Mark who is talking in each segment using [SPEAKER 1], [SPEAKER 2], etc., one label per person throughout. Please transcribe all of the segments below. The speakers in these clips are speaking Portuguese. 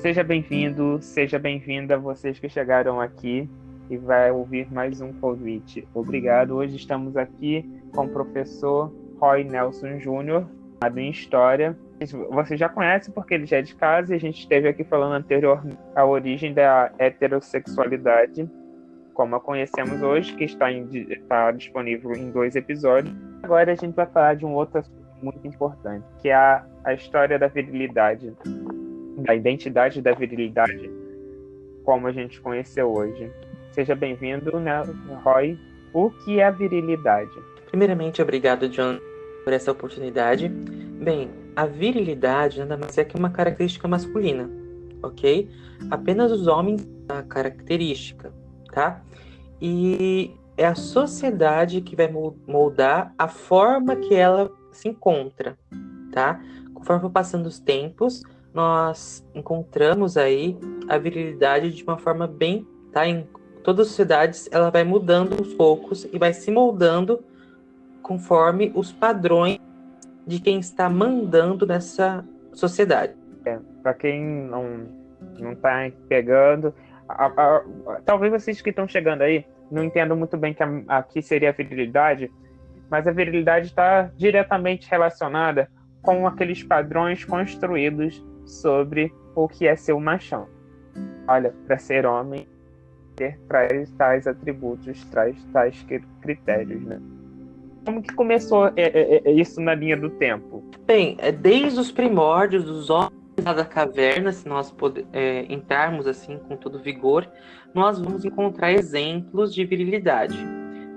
[SPEAKER 1] Seja bem-vindo, seja bem-vinda vocês que chegaram aqui e vai ouvir mais um convite. Obrigado. Hoje estamos aqui com o professor Roy Nelson Júnior, formado em História. Você já conhece porque ele já é de casa e a gente esteve aqui falando anteriormente a origem da heterossexualidade, como a conhecemos hoje, que está disponível em 2 episódios. Agora a gente vai falar de um outro assunto muito importante, que é a história da virilidade, da identidade da virilidade, como a gente conheceu hoje. Seja bem-vindo, né, Roy? O que é a virilidade?
[SPEAKER 2] Primeiramente, obrigado, John, por essa oportunidade. Bem, a virilidade nada mais é que uma característica masculina, ok? Apenas os homens têm a característica, tá? E é a sociedade que vai moldar a forma que ela se encontra, tá? Conforme for passando os tempos, nós encontramos aí a virilidade de uma forma bem, tá? Em todas as sociedades, ela vai mudando aos poucos e vai se moldando conforme os padrões de quem está mandando nessa sociedade.
[SPEAKER 1] Para quem não está pegando, talvez vocês que estão chegando aí não entendam muito bem que aqui seria a virilidade, mas a virilidade está diretamente relacionada com aqueles padrões construídos sobre o que é ser um machão. Olha, para ser homem, traz tais atributos, traz tais critérios, né? Como que começou isso na linha do tempo?
[SPEAKER 2] Bem, desde os primórdios dos homens lá da caverna, se nós entrarmos assim com todo vigor, nós vamos encontrar exemplos de virilidade.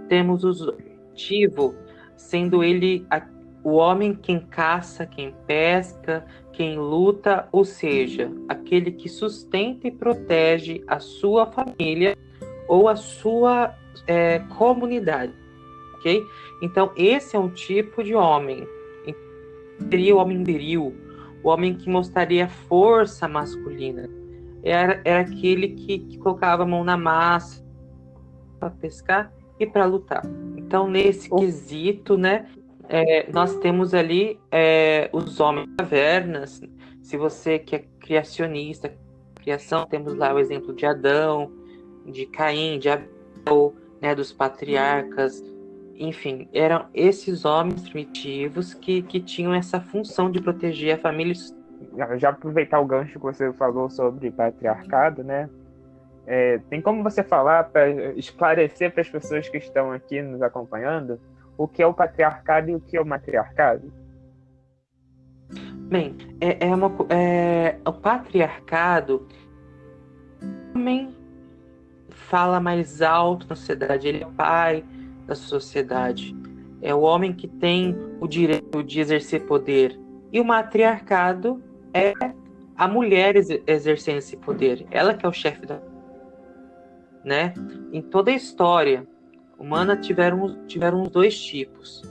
[SPEAKER 2] Temos o ativo, sendo ele o homem quem caça, quem pesca, quem luta, ou seja, aquele que sustenta e protege a sua família ou a sua comunidade, ok? Então, esse é um tipo de homem. Seria o homem viril, o homem que mostraria força masculina. Era aquele que colocava a mão na massa para pescar e para lutar. Então, nesse quesito, né, nós temos ali os homens cavernas. Se você que é criacionista, criação, temos lá o exemplo de Adão, de Caim, de Abel, né, dos patriarcas. Enfim, eram esses homens primitivos que tinham essa função de proteger a família.
[SPEAKER 1] Já aproveitar o gancho que você falou sobre patriarcado, né? Tem como você falar para esclarecer para as pessoas que estão aqui nos acompanhando o que é o patriarcado e o que é o matriarcado?
[SPEAKER 2] Bem, o patriarcado, o homem fala mais alto na sociedade, ele é o pai da sociedade, é o homem que tem o direito de exercer poder. E o matriarcado é a mulher exercendo esse poder, ela que é o chefe da, né? Em toda a história humana tiveram os 2 tipos,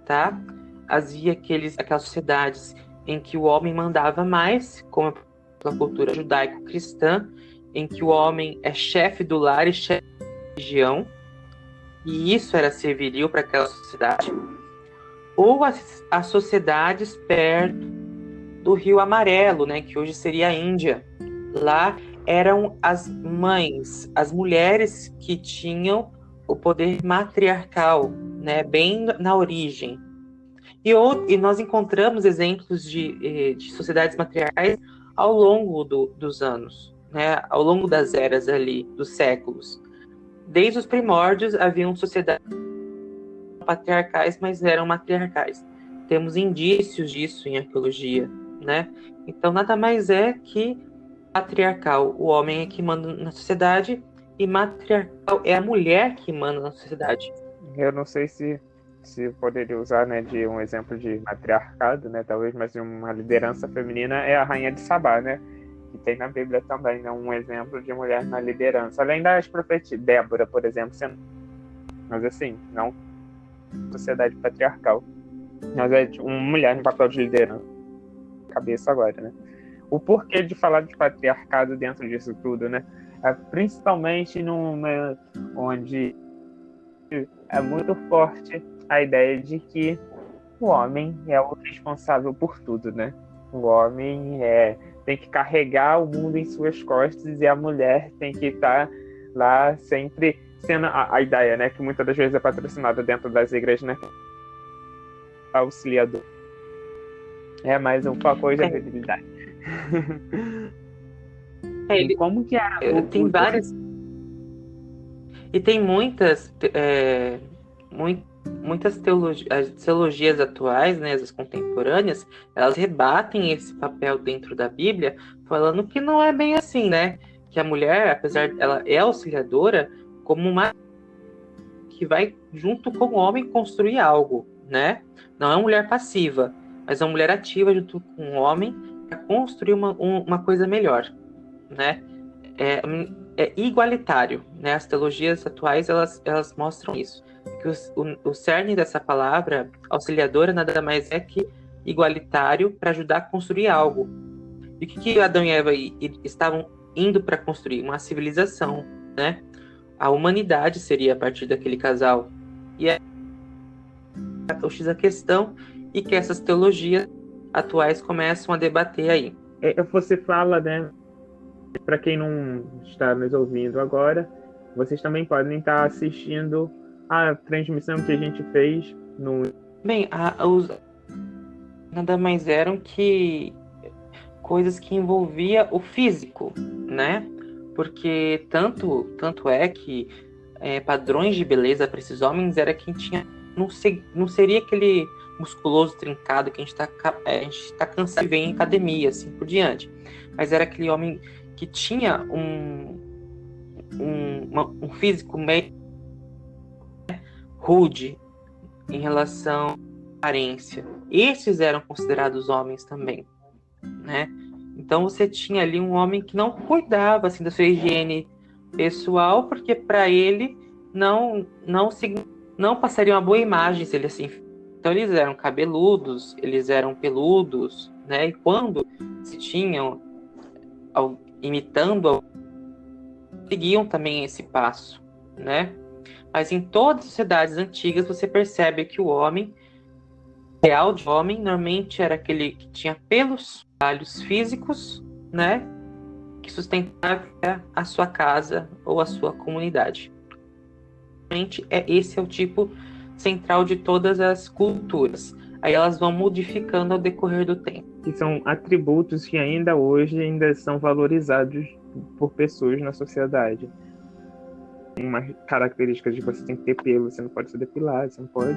[SPEAKER 2] tá? Havia aquelas sociedades em que o homem mandava mais, como a cultura judaico-cristã, em que o homem é chefe do lar e chefe da religião, e isso era ser viril para aquela sociedade. Ou as sociedades perto do Rio Amarelo, né, que hoje seria a Índia. Lá eram as mães, as mulheres que tinham o poder matriarcal, né, bem na origem. E nós encontramos exemplos de sociedades matriarcais ao longo dos anos, né, ao longo das eras ali, dos séculos. Desde os primórdios haviam sociedades patriarcais, mas eram matriarcais. Temos indícios disso em arqueologia, né? Então nada mais é que patriarcal, o homem é que manda na sociedade, e matriarcal é a mulher que manda na sociedade.
[SPEAKER 1] Eu não sei se poderia usar, né, de um exemplo de matriarcado, né, talvez, mas de uma liderança feminina é a rainha de Sabá, né, que tem na Bíblia também, né, um exemplo de mulher na liderança, além das profetas, Débora, por exemplo, sendo, mas assim, não sociedade patriarcal, mas é uma mulher no papel de liderança, cabeça agora, né. O porquê de falar de patriarcado dentro disso tudo, né, principalmente numa onde é muito forte a ideia de que o homem é o responsável por tudo, né? O homem tem que carregar o mundo em suas costas e a mulher tem que estar lá sempre sendo a ideia, né, que muitas das vezes é patrocinada dentro das igrejas, né, auxiliador. Mas o foco hoje é a visibilidade. Como que era?
[SPEAKER 2] Tem várias... E tem muitas teologias, as teologias atuais, né, as contemporâneas, elas rebatem esse papel dentro da Bíblia, falando que não é bem assim, né? Que a mulher, apesar de ela é auxiliadora, como uma que vai junto com o homem construir algo, né? Não é uma mulher passiva, mas é uma mulher ativa junto com o homem para construir uma coisa melhor, né? É igualitário, né? As teologias atuais, elas mostram isso. Que o cerne dessa palavra, auxiliadora, nada mais é que igualitário para ajudar a construir algo. E o que Adão e Eva estavam indo para construir? Uma civilização, né? A humanidade seria a partir daquele casal. E é o X a questão, e que essas teologias atuais começam a debater aí.
[SPEAKER 1] Você fala, né? Para quem não está nos ouvindo agora, vocês também podem estar assistindo a transmissão que a gente fez no...
[SPEAKER 2] Bem, nada mais eram que coisas que envolvia o físico, né? Porque tanto é que padrões de beleza para esses homens era quem tinha... Não seria aquele musculoso trincado que a gente tá cansado de ver em academia, assim por diante. Mas era aquele homem que tinha um físico meio rude em relação à aparência. Esses eram considerados homens também, né? Então você tinha ali um homem que não cuidava assim da sua higiene pessoal, porque para ele não passaria uma boa imagem se ele assim. Então eles eram cabeludos, eles eram peludos, né? E quando se tinham imitando, seguiam também esse passo, né? Mas em todas as sociedades antigas você percebe que o homem, real de homem, normalmente era aquele que tinha pelos, trabalhos físicos, né? Que sustentava a sua casa ou a sua comunidade. Realmente esse é o tipo central de todas as culturas. Aí elas vão modificando ao decorrer do tempo.
[SPEAKER 1] E são atributos que ainda hoje são valorizados por pessoas na sociedade. Uma característica de você tem que ter pelo, você não pode se depilar, você não pode...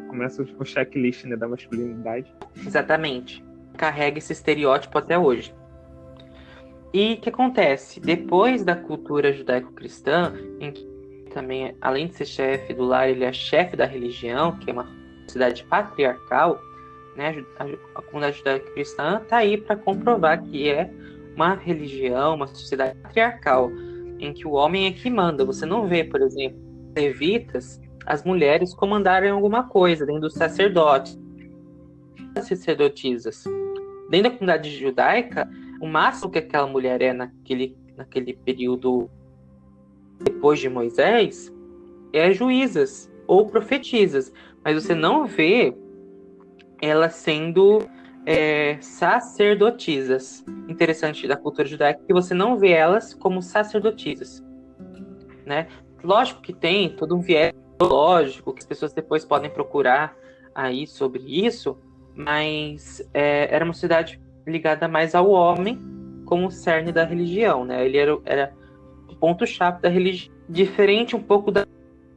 [SPEAKER 1] Começa o checklist, né, da masculinidade.
[SPEAKER 2] Exatamente. Carrega esse estereótipo até hoje. E o que acontece? Depois da cultura judaico-cristã, em que também, além de ser chefe do lar, ele é chefe da religião, que é uma sociedade patriarcal, né? A comunidade judaico-cristã está aí para comprovar que é uma religião, uma sociedade patriarcal, em que o homem é que manda. Você não vê, por exemplo, levitas, as mulheres comandarem alguma coisa dentro dos sacerdotes, sacerdotisas. Dentro da comunidade judaica, o máximo que aquela mulher é naquele período depois de Moisés é juízas ou profetisas, mas você não vê elas sendo sacerdotisas. Interessante da cultura judaica que você não vê elas como sacerdotisas, né? Lógico que tem todo um viés teológico que as pessoas depois podem procurar aí sobre isso, mas era uma sociedade ligada mais ao homem como cerne da religião, né? Ele era o ponto-chave da religião, diferente um pouco da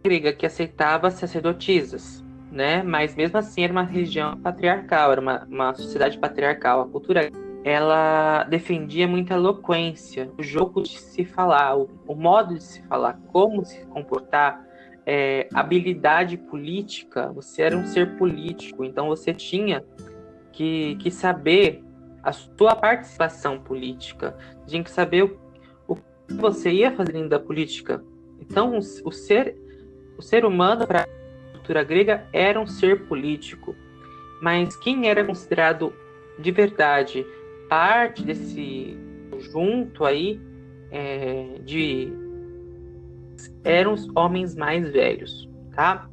[SPEAKER 2] grega, que aceitava sacerdotisas, né? Mas mesmo assim era uma religião patriarcal, era uma sociedade patriarcal. A cultura, ela defendia muita eloquência, o jogo de se falar, o modo de se falar, como se comportar, habilidade política. Você era um ser político, então você tinha que saber a sua participação política, tinha que saber o que você ia fazer dentro da política. Então o ser humano para a cultura grega era um ser político, mas quem era considerado de verdade parte desse conjunto aí eram os homens mais velhos, tá?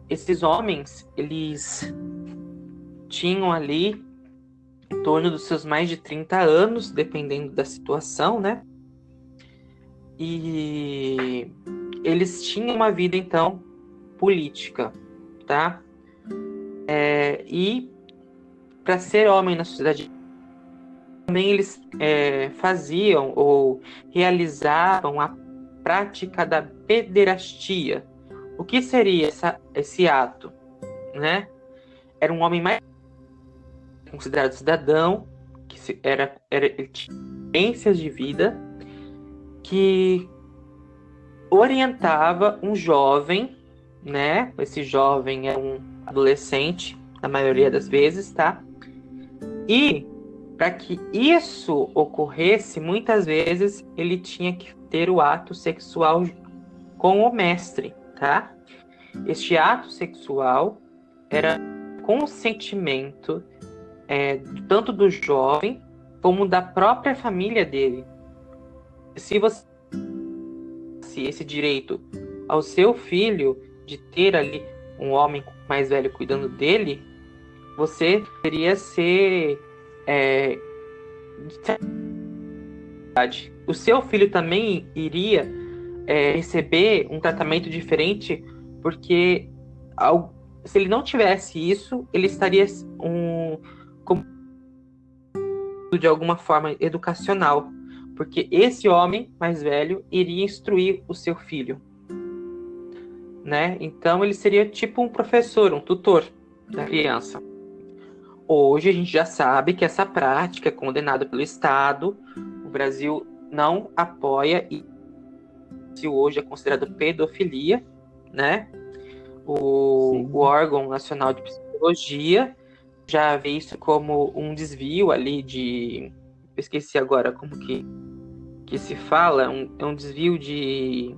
[SPEAKER 2] Esses homens, eles tinham ali em torno dos seus mais de 30 anos, dependendo da situação, né? E eles tinham uma vida, então, política, tá? E para ser homem na sociedade, também eles faziam ou realizavam a prática da pederastia. O que seria esse ato, né? Era um homem mais considerado cidadão, que ele tinha experiências de vida, que orientava um jovem, né? Esse jovem é um adolescente, na maioria das vezes, tá? E para que isso ocorresse, muitas vezes ele tinha que ter o ato sexual com o mestre, tá? Este ato sexual era consentimento tanto do jovem como da própria família dele. Se você esse direito ao seu filho de ter ali um homem mais velho cuidando dele, você deveria ser o seu filho também iria receber um tratamento diferente, porque se ele não tivesse isso, ele estaria de alguma forma educacional, porque esse homem mais velho iria instruir o seu filho, né? Então ele seria tipo um professor, um tutor da criança. Hoje a gente já sabe que essa prática é condenada pelo Estado. O Brasil não apoia e hoje é considerado pedofilia, né? O órgão nacional de psicologia já vê isso como um desvio ali de... Eu esqueci agora como que se fala, é um desvio de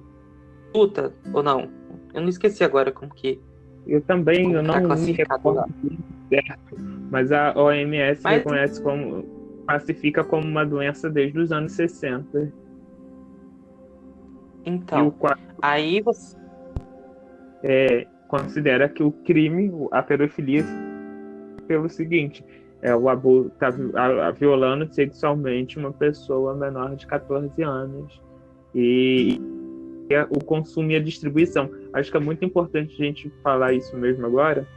[SPEAKER 2] luta, ou não? Eu não esqueci agora como que...
[SPEAKER 1] Eu também, eu não me recordo certo, mas a OMS classifica como uma doença desde os anos 60.
[SPEAKER 2] Então, aí você...
[SPEAKER 1] considera que o crime, a pedofilia, pelo seguinte, o abuso tá violando sexualmente uma pessoa menor de 14 anos e o consumo e a distribuição. Acho que é muito importante a gente falar isso mesmo agora,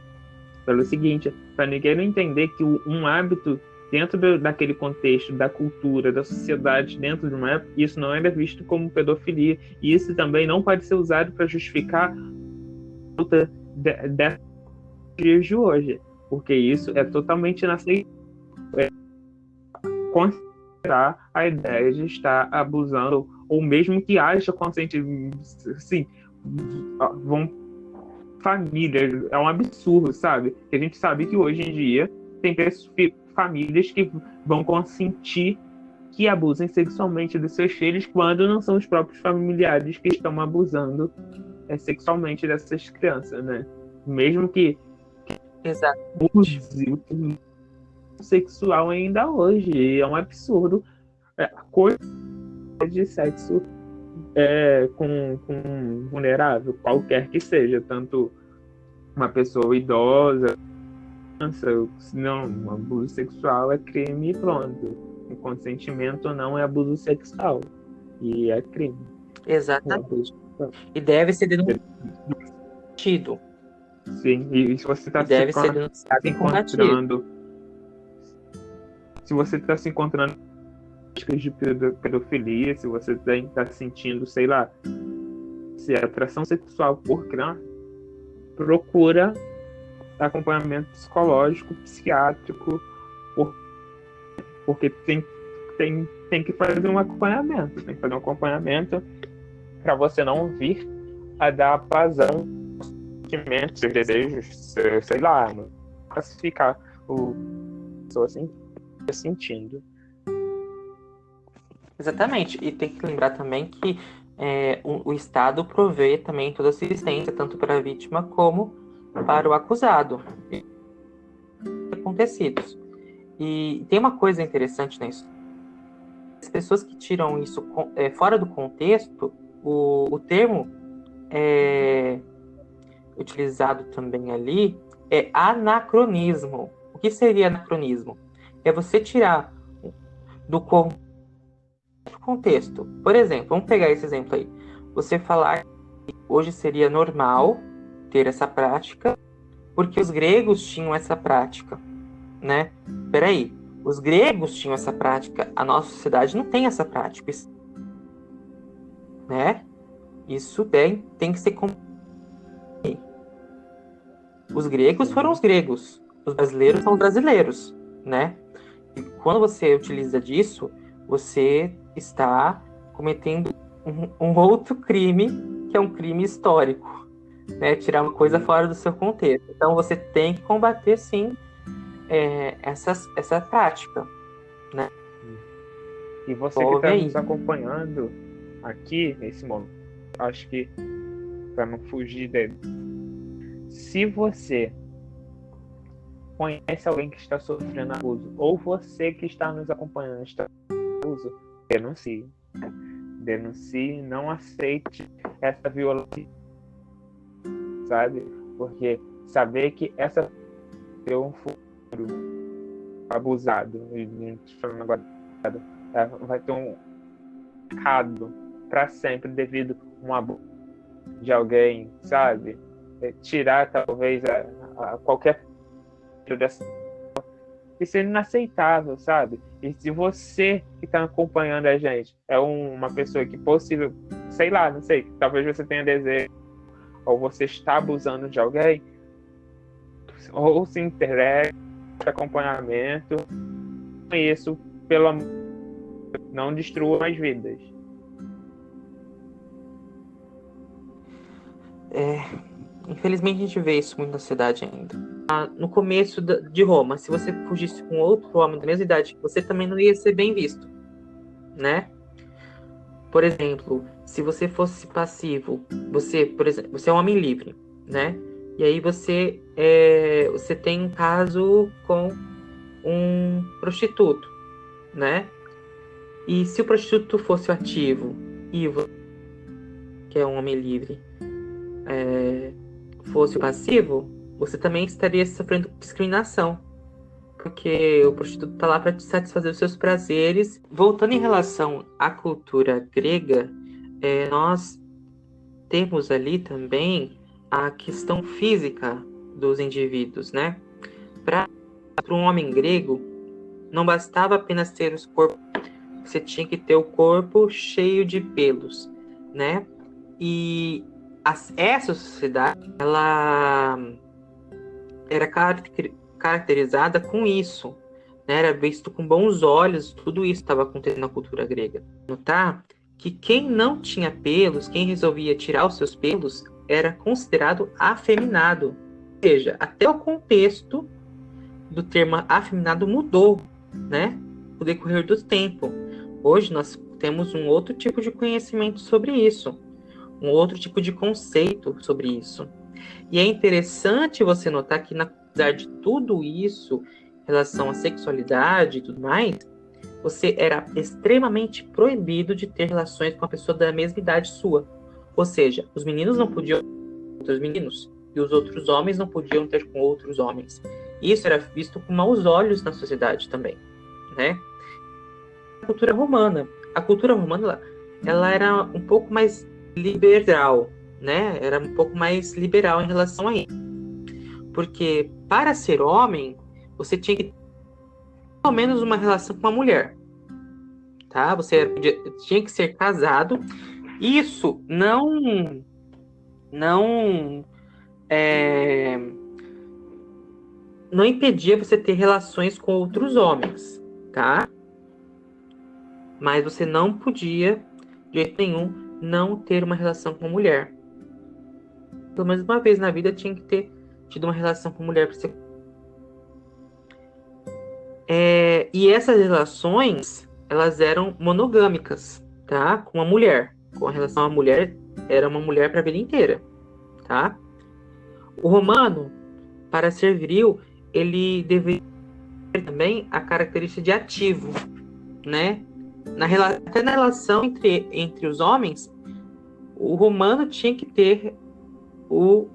[SPEAKER 1] pelo seguinte, para ninguém não entender que um hábito dentro daquele contexto, da cultura, da sociedade, dentro de uma época, isso não era visto como pedofilia, e isso também não pode ser usado para justificar a luta desses dias de hoje, porque isso é totalmente inaceitável. Considerar a ideia de estar abusando, ou mesmo que haja consentimento, assim, vão famílias, é um absurdo, sabe? Que a gente sabe que hoje em dia tem famílias que vão consentir que abusem sexualmente dos seus filhos quando não são os próprios familiares que estão abusando sexualmente dessas crianças, né? Mesmo que abuse sexual ainda hoje, é um absurdo. Coisa de sexo com vulnerável, qualquer que seja, tanto uma pessoa idosa, não, um abuso sexual é crime e pronto. O consentimento não é abuso sexual e é crime.
[SPEAKER 2] Exatamente. E deve ser denunciado.
[SPEAKER 1] Sim, e se você está
[SPEAKER 2] se encontrando,
[SPEAKER 1] se você está se encontrando de pedofilia, se você está sentindo, sei lá, se é atração sexual por criança, procura acompanhamento psicológico, psiquiátrico, porque tem que fazer um acompanhamento, para você não vir a dar vazão aos sentimentos, seus desejos, sei lá, classificar o pessoa assim, sentindo.
[SPEAKER 2] Exatamente, e tem que lembrar também que o Estado provê também toda assistência, tanto para a vítima como para o acusado. Acontecidos. E tem uma coisa interessante nisso. As pessoas que tiram isso fora do contexto, o termo utilizado também ali é anacronismo. O que seria anacronismo? é você tirar do contexto. Por exemplo, vamos pegar esse exemplo aí. Você falar que hoje seria normal ter essa prática, porque os gregos tinham essa prática, né? Peraí, os gregos tinham essa prática, a nossa sociedade não tem essa prática, né? Isso tem que ser... Os gregos foram os gregos, os brasileiros são os brasileiros, né? E quando você utiliza disso, você está cometendo um outro crime, que é um crime histórico, né? Tirar uma coisa fora do seu contexto. Então você tem que combater, sim, essa prática, né?
[SPEAKER 1] E você que está nos acompanhando aqui nesse momento, acho que para não fugir dele, se você conhece alguém que está sofrendo abuso, ou você que está nos acompanhando está sofrendo abuso, denuncie. Denuncie, não aceite essa violência, sabe? Porque saber que essa é um futuro abusado, falando agora, vai ter um errado para sempre devido a um abuso de alguém, sabe? Tirar talvez a qualquer dessa, isso é inaceitável, sabe? E se você que está acompanhando a gente é uma pessoa que possível, sei lá, não sei, talvez você tenha desejo, ou você está abusando de alguém, ou se interessa acompanhamento, isso, pelo amor, não destrua as vidas.
[SPEAKER 2] Infelizmente a gente vê isso muito na cidade ainda. No começo de Roma, se você fugisse com outro homem da mesma idade, você também não ia ser bem visto, né? Por exemplo, se você fosse passivo, por exemplo, você é um homem livre, né? E aí você tem um caso com um prostituto, né? E se o prostituto fosse o ativo e você, que é um homem livre, fosse o passivo, você também estaria sofrendo discriminação, porque o prostituto está lá para te satisfazer os seus prazeres. Voltando em relação à cultura grega, nós temos ali também a questão física dos indivíduos, né? Para um homem grego, não bastava apenas ter os corpos, você tinha que ter o corpo cheio de pelos, né? E essa sociedade, ela era caracterizada com isso, né? Era visto com bons olhos, tudo isso estava acontecendo na cultura grega. Notar que quem não tinha pelos, quem resolvia tirar os seus pelos, era considerado afeminado. Ou seja, até o contexto do termo afeminado mudou, né? No decorrer do tempo. Hoje nós temos um outro tipo de conhecimento sobre isso, um outro tipo de conceito sobre isso. E é interessante você notar que, apesar de tudo isso, em relação à sexualidade e tudo mais, você era extremamente proibido de ter relações com uma pessoa da mesma idade sua. Ou seja, os meninos não podiam ter com outros meninos, e os outros homens não podiam ter com outros homens. Isso era visto com maus olhos na sociedade também, né? A cultura romana. A cultura romana, ela era um pouco mais liberal, né? Era um pouco mais liberal em relação a isso. Porque para ser homem, você tinha que ter pelo menos uma relação com uma mulher, tá? Você tinha que ser casado. Isso não impedia você ter relações com outros homens, tá? Mas você não podia, de jeito nenhum, não ter uma relação com mulher. Pelo menos uma vez na vida tinha que ter tido uma relação com mulher. E essas relações, elas eram monogâmicas, tá? Com a mulher. Com relação à mulher, era uma mulher para a vida inteira, tá? O romano, para ser viril, ele deveria ter também a característica de ativo, né? Até na relação entre os homens, o romano tinha que ser o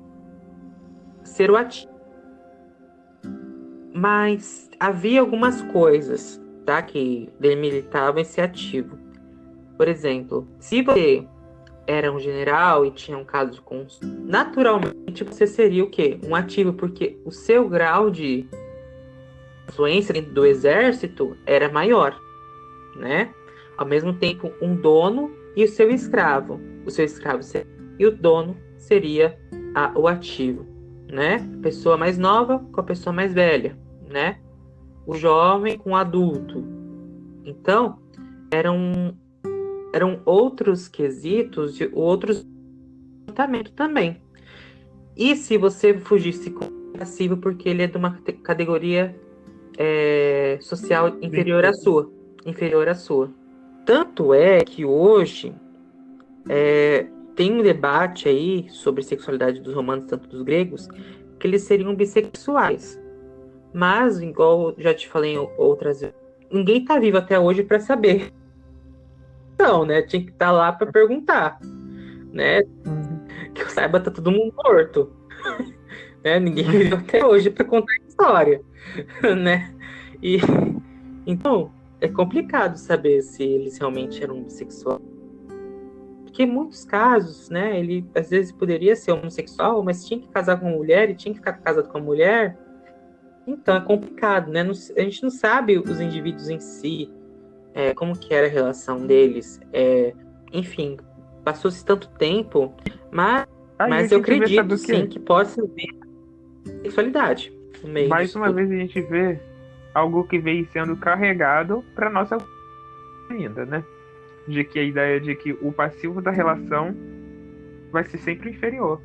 [SPEAKER 2] ativo. Mas havia algumas coisas, tá, que delimitavam esse ativo. Por exemplo, se você era um general e tinha um caso com... Naturalmente, você seria o quê? Um ativo, porque o seu grau de influência dentro do exército era maior, né? Ao mesmo tempo, um dono e o seu escravo. O seu escravo seria... e o dono seria o ativo, né? A pessoa mais nova com a pessoa mais velha, né? O jovem com o adulto. Então, eram outros quesitos e outros comportamentos também. E se você fugisse com o passivo porque ele é de uma categoria social inferior à sua. Tanto é que hoje tem um debate aí sobre sexualidade dos romanos, tanto dos gregos, que eles seriam bissexuais. Mas, igual já te falei outras vezes, ninguém tá vivo até hoje para saber. Não, né? Tinha que estar lá para perguntar, né? Que eu saiba, tá todo mundo morto. Né? Ninguém viveu até hoje para contar a história, né? E então é complicado saber se eles realmente eram bissexuais. Porque em muitos casos, né, ele às vezes poderia ser homossexual, mas tinha que casar com uma mulher e tinha que ficar casado com uma mulher. Então é complicado, né? A gente não sabe os indivíduos em si, como que era a relação deles. Enfim, passou-se tanto tempo, mas eu acredito sim que possa haver sexualidade no meio
[SPEAKER 1] Mais
[SPEAKER 2] disso
[SPEAKER 1] uma
[SPEAKER 2] tudo.
[SPEAKER 1] vez a gente vê algo que vem sendo carregado para nossa ainda, né? De que a ideia de que o passivo da relação vai ser sempre inferior.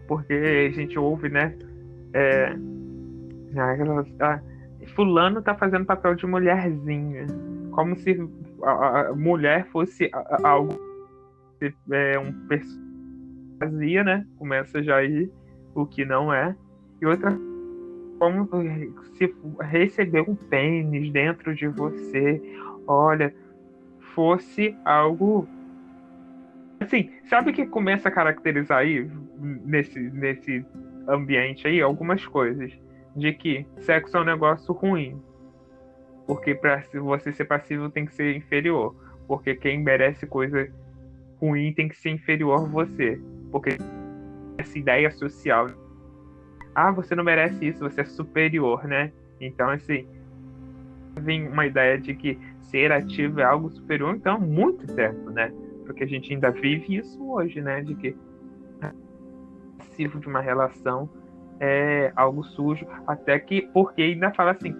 [SPEAKER 1] Porque a gente ouve, né? Fulano tá fazendo papel de mulherzinha. Como se a mulher fosse algo um personagem fazia, né? Começa já aí o que não é. E outra, como se receber um pênis dentro de você, olha, fosse algo assim, sabe o que começa a caracterizar aí nesse ambiente aí algumas coisas de que sexo é um negócio ruim, porque para você ser passivo tem que ser inferior, porque quem merece coisa ruim tem que ser inferior a você, porque essa ideia social, você não merece isso, você é superior, né? Então assim, vem uma ideia de que ser ativo é algo superior, então há muito tempo, né? Porque a gente ainda vive isso hoje, né? De que passivo de uma relação é algo sujo, até que, porque ainda fala assim,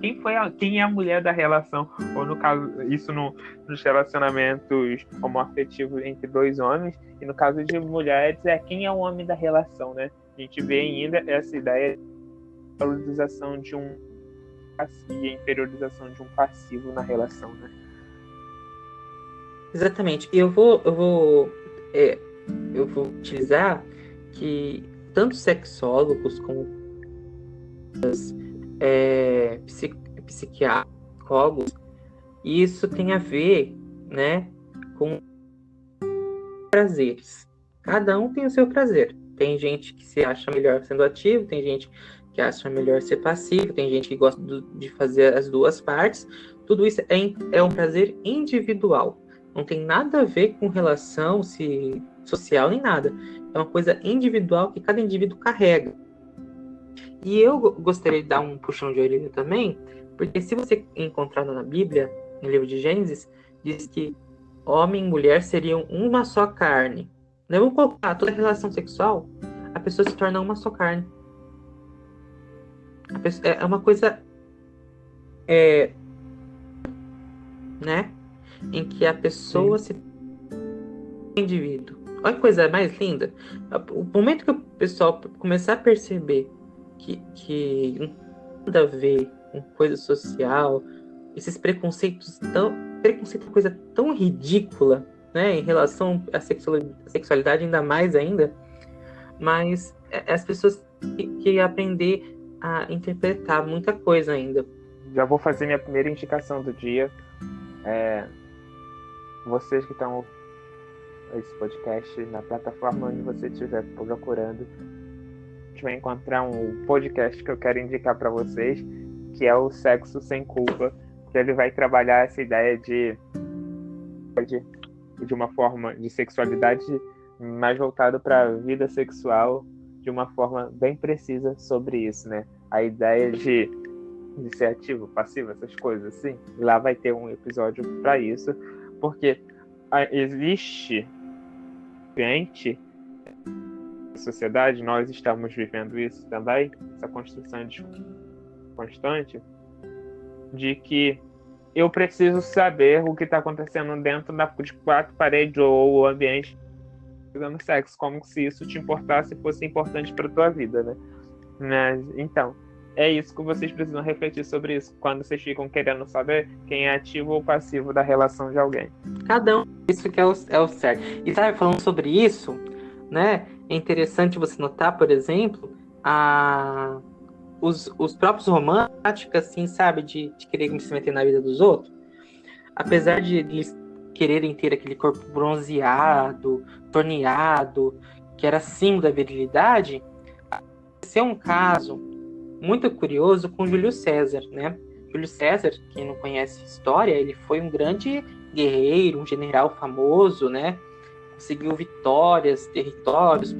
[SPEAKER 1] quem é a mulher da relação, ou no caso, isso nos relacionamentos homoafetivos entre dois homens, e no caso de mulheres, quem é o homem da relação, né? A gente vê ainda essa ideia de valorização de um passivo e inferiorização de um passivo na relação, né?
[SPEAKER 2] Exatamente. Eu vou utilizar que tanto sexólogos como psiquiatras, isso tem a ver, né, com prazeres. Cada um tem o seu prazer. Tem gente que se acha melhor sendo ativo, tem gente que acha melhor ser passivo, tem gente que gosta de fazer as duas partes. Tudo isso é um prazer individual. Não tem nada a ver com relação social nem nada. É uma coisa individual que cada indivíduo carrega. E eu gostaria de dar um puxão de orelha também, porque se você encontrar na Bíblia, no livro de Gênesis, diz que homem e mulher seriam uma só carne. Não vamos colocar toda relação sexual, a pessoa se torna uma só carne. É uma coisa né? Em que a pessoa se indivíduo. Olha que coisa mais linda. O momento que o pessoal começar a perceber que não tem nada a ver com coisa social, esses preconceitos preconceito é uma coisa tão ridícula, né? Em relação à sexualidade, ainda mais ainda. Mas as pessoas têm que aprender a interpretar muita coisa ainda.
[SPEAKER 1] Já vou fazer minha primeira indicação do dia. Vocês que estão ouvindo esse podcast na plataforma onde você estiver procurando, a gente vai encontrar um podcast que eu quero indicar para vocês, que é o Sexo Sem Culpa, que ele vai trabalhar essa ideia de uma forma de sexualidade mais voltada para a vida sexual, de uma forma bem precisa sobre isso, né? A ideia de ser ativo, passivo, essas coisas assim. E lá vai ter um episódio para isso, porque existe gente na sociedade, nós estamos vivendo isso também, essa construção constante de que eu preciso saber o que está acontecendo dentro de 4 paredes ou o ambiente fazendo sexo, como se isso te importasse e fosse importante para tua vida, né? Mas, então, é isso que vocês precisam refletir sobre isso, quando vocês ficam querendo saber quem é ativo ou passivo da relação de alguém.
[SPEAKER 2] Cada um, isso que é o certo. E sabe, falando sobre isso, né, é interessante você notar, por exemplo, os próprios românticos, assim, sabe, de querer se meter na vida dos outros, apesar de eles quererem ter aquele corpo bronzeado, torneado, que era símbolo da virilidade, esse é um caso muito curioso com Júlio César, né? Júlio César, quem não conhece a história, ele foi um grande guerreiro, um general famoso, né? Conseguiu vitórias, territórios,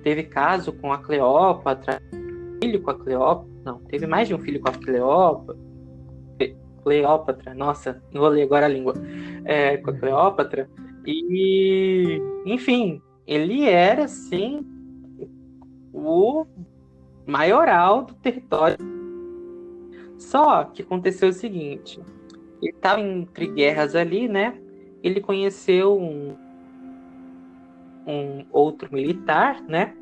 [SPEAKER 2] teve caso com a Cleópatra, filho com a Cleópatra, não, teve mais de um filho com a Cleópatra, nossa, enrolei agora a língua, com a Cleópatra, e, enfim, ele era, assim, o maioral do território. Só que aconteceu o seguinte, ele estava entre guerras ali, né, ele conheceu um outro militar, né,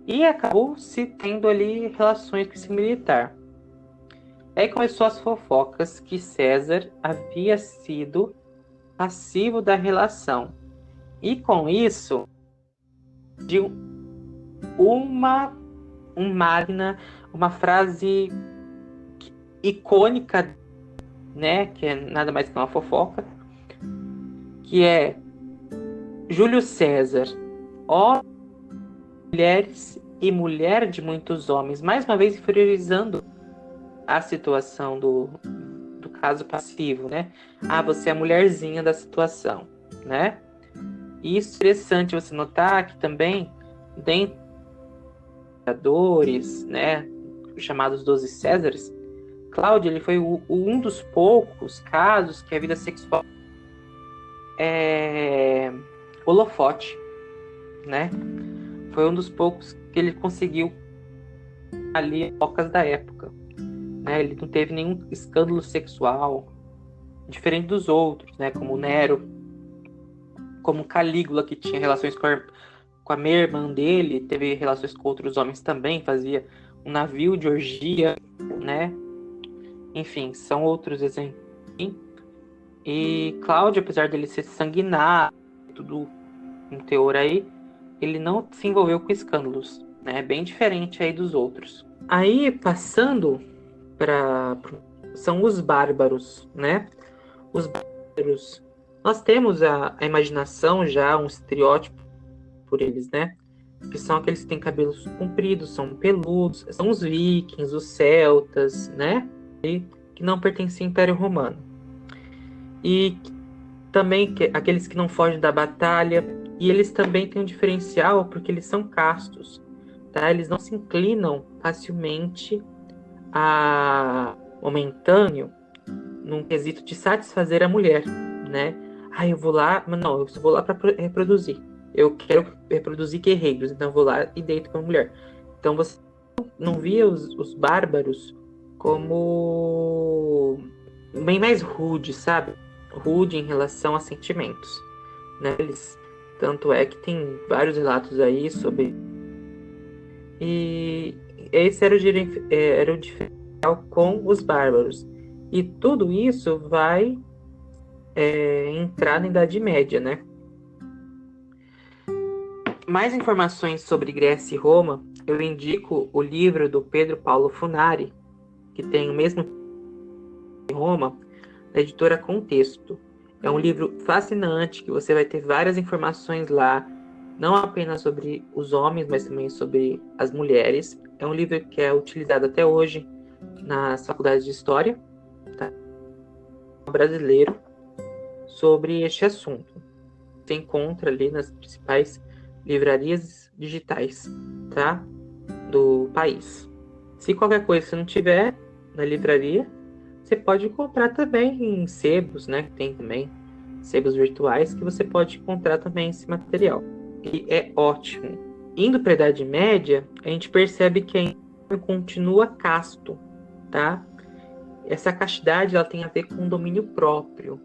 [SPEAKER 2] e acabou se tendo ali relações com esse militar. Aí começou as fofocas que César havia sido passivo da relação. E com isso, de uma frase icônica, né, que é nada mais que uma fofoca, que é Júlio César, ó mulheres e mulher de muitos homens, mais uma vez inferiorizando a situação do caso passivo, né? Você é a mulherzinha da situação, né? E isso é interessante você notar que também dentro dos né, chamados 12 Césares, Cláudio ele foi um dos poucos casos que a vida sexual é holofote, né? Foi um dos poucos que ele conseguiu ali focas da época, né? Ele não teve nenhum escândalo sexual, diferente dos outros, né? Como Nero, como Calígula, que tinha relações com a meia-irmã dele, teve relações com outros homens também, fazia um navio de orgia, né? Enfim, são outros exemplos. E Cláudio, apesar dele ser sanguinário, tudo um teor aí, ele não se envolveu com escândalos, né? Bem diferente aí dos outros. Aí, passando são os bárbaros, né? Os bárbaros, nós temos a imaginação já, um estereótipo por eles, né? Que são aqueles que têm cabelos compridos, são peludos, são os vikings, os celtas, né? E que não pertencem ao Império Romano. E também aqueles que não fogem da batalha, e eles também têm um diferencial porque eles são castos, tá? Eles não se inclinam facilmente momentâneo num quesito de satisfazer a mulher, né? Eu vou lá, mas não, eu só vou lá para reproduzir. Eu quero reproduzir guerreiros, então eu vou lá e deito com a mulher. Então você não via os bárbaros como bem mais rude, sabe? Rude em relação a sentimentos, né? Tanto é que tem vários relatos aí sobre... E esse era o diferencial com os bárbaros. E tudo isso vai entrar na Idade Média, né? Mais informações sobre Grécia e Roma, eu indico o livro do Pedro Paulo Funari, que tem o mesmo em Roma, da editora Contexto. É um livro fascinante, que você vai ter várias informações lá, não apenas sobre os homens, mas também sobre as mulheres. É um livro que é utilizado até hoje nas faculdades de História, tá? Brasileiro sobre este assunto. Você encontra ali nas principais livrarias digitais, tá? Do país. Se qualquer coisa você não tiver na livraria, você pode comprar também em sebos, né? Tem também sebos virtuais que você pode encontrar também esse material. E é ótimo. Indo para a Idade Média, a gente percebe que ainda continua casto, tá? Essa castidade ela tem a ver com domínio próprio.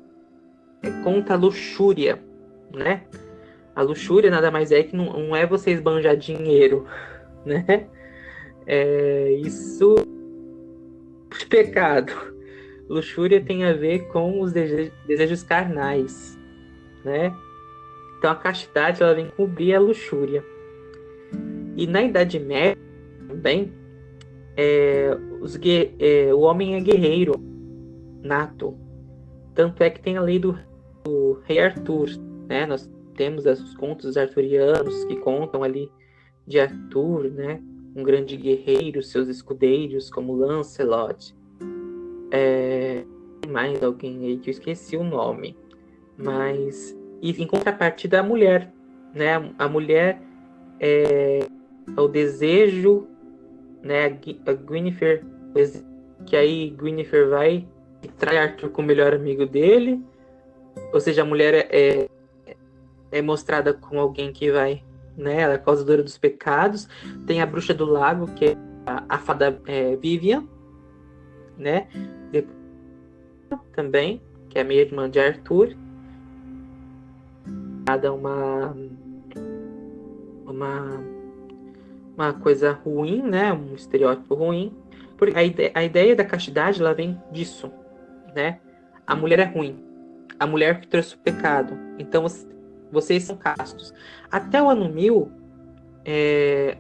[SPEAKER 2] É contra a luxúria, né? A luxúria nada mais é que não é você esbanjar dinheiro, né? Isso é pecado. Luxúria tem a ver com os desejos carnais, né? Então a castidade ela vem cobrir a luxúria. E na Idade Média também, o homem é guerreiro nato. Tanto é que tem a lei do rei Arthur, né? Nós temos os contos arturianos que contam ali de Arthur, né? Um grande guerreiro, seus escudeiros como Lancelot. Tem mais alguém aí que eu esqueci o nome. Mas, e em contrapartida, a mulher, né? A mulher é o desejo, né? A Guinevere, que aí Guinevere vai e trai Arthur como melhor amigo dele. Ou seja, a mulher é mostrada como alguém que vai, né? Ela é causadora dos pecados. Tem a bruxa do lago, que é a fada Vivian, né? Também, que é a meia-irmã de Arthur. Cada uma coisa ruim, né? Um estereótipo ruim. Porque a ideia da castidade, ela vem disso, né? A mulher é ruim. A mulher que trouxe o pecado. Então, vocês são castos. Até o ano 1000,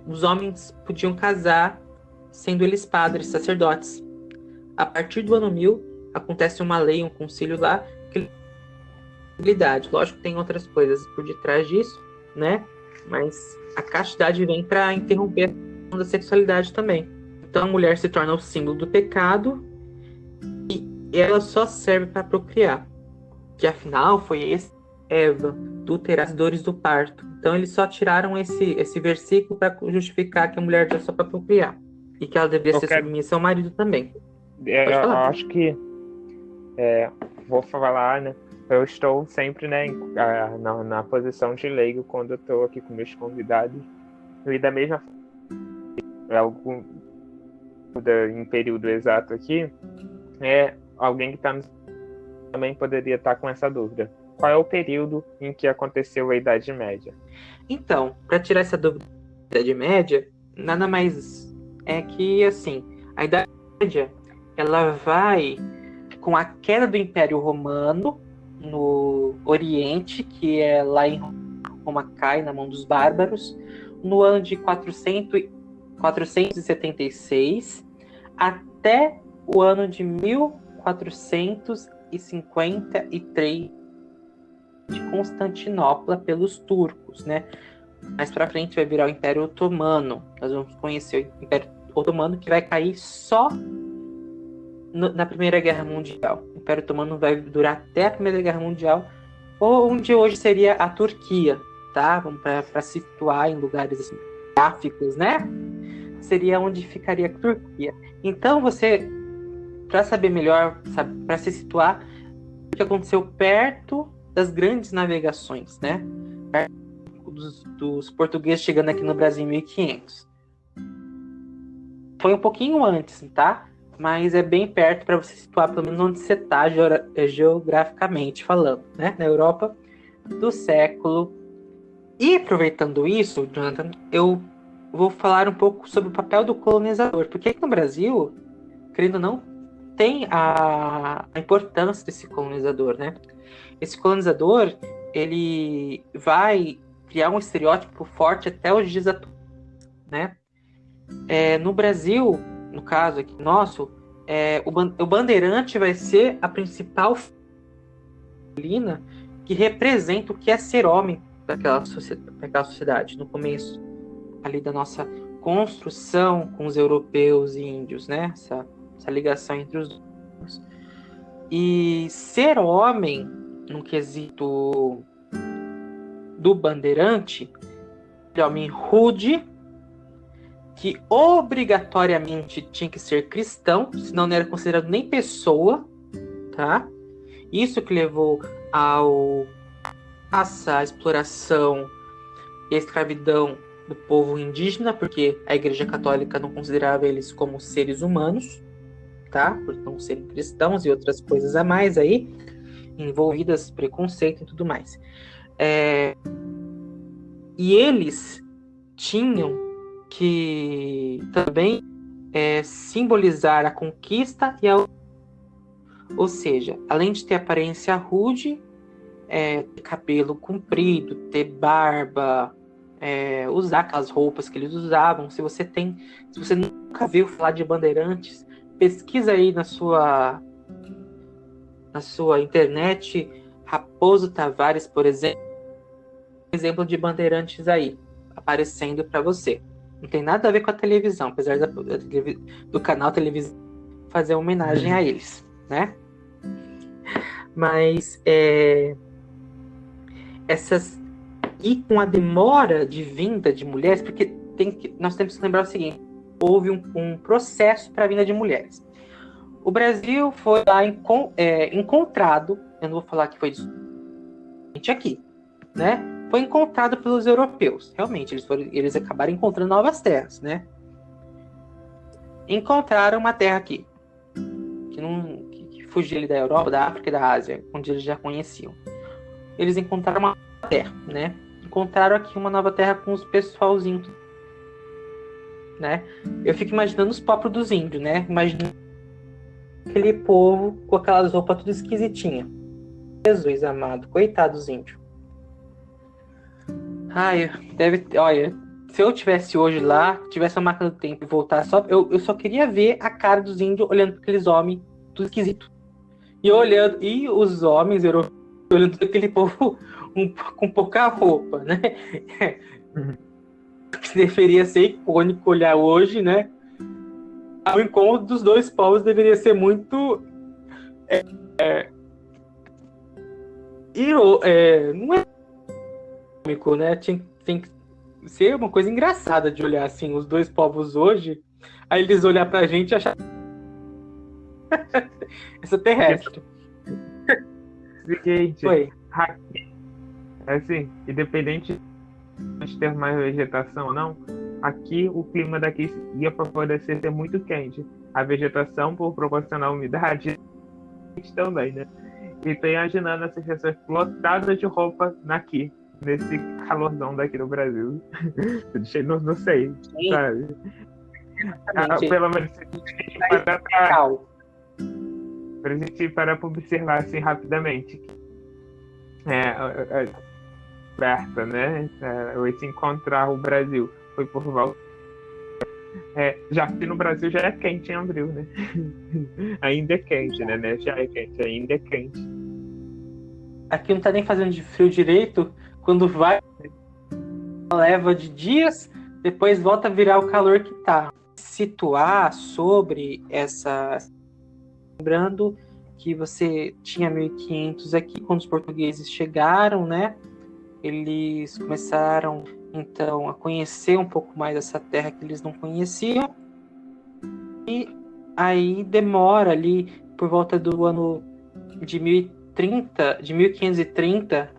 [SPEAKER 2] os homens podiam casar sendo eles padres, sacerdotes. A partir do ano 1000, acontece uma lei, um concílio lá, que lógico que tem outras coisas por detrás disso, né? Mas a castidade vem para interromper a questão da sexualidade também. Então a mulher se torna o símbolo do pecado e ela só serve para procriar. Que afinal foi Eva, tu terás dores do parto. Então eles só tiraram esse versículo para justificar que a mulher era só para procriar. E que ela deveria ser submissa ao marido também.
[SPEAKER 1] Eu acho que vou falar, né? Eu estou sempre, né, na posição de leigo quando eu estou aqui com meus convidados. E da mesma forma, em período exato aqui, alguém que também poderia estar com essa dúvida. Qual é o período em que aconteceu a Idade Média?
[SPEAKER 2] Então, para tirar essa dúvida da Idade Média, nada mais é que, assim, a Idade Média, ela vai com a queda do Império Romano no Oriente, que é lá em Roma cai na mão dos bárbaros, no ano de 476 até o ano de 1453 de Constantinopla pelos turcos, né? Mais para frente vai virar o Império Otomano. Nós vamos conhecer o Império Otomano, que vai cair só na Primeira Guerra Mundial. O Império Otomano vai durar até a Primeira Guerra Mundial, onde hoje seria a Turquia, tá? Vamos para situar em lugares assim, gráficos, né? Seria onde ficaria a Turquia. Então você, para saber melhor, para se situar, o que aconteceu perto das grandes navegações, né? Dos portugueses chegando aqui no Brasil em 1500. Foi um pouquinho antes, tá? Mas é bem perto para você situar pelo menos onde você está geograficamente falando, né? Na Europa do século. E aproveitando isso, Jonathan, eu vou falar um pouco sobre o papel do colonizador, porque aqui no Brasil, querendo ou não, tem a importância desse colonizador, né? Esse colonizador, ele vai criar um estereótipo forte até os dias atuais, né? No Brasil, no caso aqui nosso, o bandeirante vai ser a principal figura que representa o que é ser homem daquela sociedade, no começo ali da nossa construção com os europeus e índios, né? Essa essa ligação entre os dois. E ser homem, no quesito do bandeirante, homem rude, que obrigatoriamente tinha que ser cristão, senão não era considerado nem pessoa, tá? Isso que levou essa exploração e a escravidão do povo indígena, porque a Igreja Católica não considerava eles como seres humanos, tá? Por não serem cristãos e outras coisas a mais aí, envolvidas, preconceito e tudo mais. E eles tinham que também simbolizar a conquista e a... Ou seja, além de ter aparência rude, ter cabelo comprido, ter barba, usar aquelas roupas que eles usavam. Se você nunca viu falar de bandeirantes, pesquisa aí na sua internet, Raposo Tavares, por exemplo de bandeirantes aí, aparecendo para você. Não tem nada a ver com a televisão, apesar do canal televisão fazer homenagem a eles, né? Mas e com a demora de vinda de mulheres, porque nós temos que lembrar o seguinte: houve um processo para a vinda de mulheres. O Brasil foi lá encontrado, eu não vou falar que foi aqui, né? Foi encontrado pelos europeus. Realmente, eles acabaram encontrando novas terras, né? Encontraram uma terra aqui, que fugia ali da Europa, da África e da Ásia, onde eles já conheciam. Eles encontraram uma terra, né? Encontraram aqui uma nova terra com os pessoalzinhos, né? Eu fico imaginando os povos dos índios, né? Imaginando aquele povo com aquelas roupas tudo esquisitinhas. Jesus amado, coitado dos índios. Olha, se eu tivesse hoje lá, tivesse uma máquina do tempo e voltar eu só queria ver a cara dos índios olhando para aqueles homens tudo esquisito. E os homens europeus olhando para aquele povo com pouca roupa, né? Que deveria ser icônico olhar hoje, né? O encontro dos dois povos deveria ser muito não é cômico, né? Tem que ser uma coisa engraçada de olhar assim os dois povos hoje, aí eles olhar pra gente e achar extraterrestre.
[SPEAKER 1] Seguinte,
[SPEAKER 2] Oi.
[SPEAKER 1] Assim, independente de ter mais vegetação ou não, aqui o clima daqui ia favorecer ser muito quente. A vegetação, por proporcionar umidade, também, né? E tô imaginando essas pessoas lotadas de roupa nesse calorzão daqui no Brasil. Não sei,
[SPEAKER 2] sim,
[SPEAKER 1] sabe? Pelo menos pra gente parar para observar assim rapidamente. Aberta, né? Esse encontrar o Brasil foi por volta. Já que no Brasil já é quente em abril, né? Ainda é quente, né? Já é quente, ainda é quente.
[SPEAKER 2] Aqui não tá nem fazendo de frio direito, quando vai leva de dias, depois volta a virar o calor que tá. Situar sobre essa... Lembrando que você tinha 1500 aqui, quando os portugueses chegaram, né? Eles começaram, então, a conhecer um pouco mais essa terra que eles não conheciam. E aí demora ali, por volta do ano de 1530,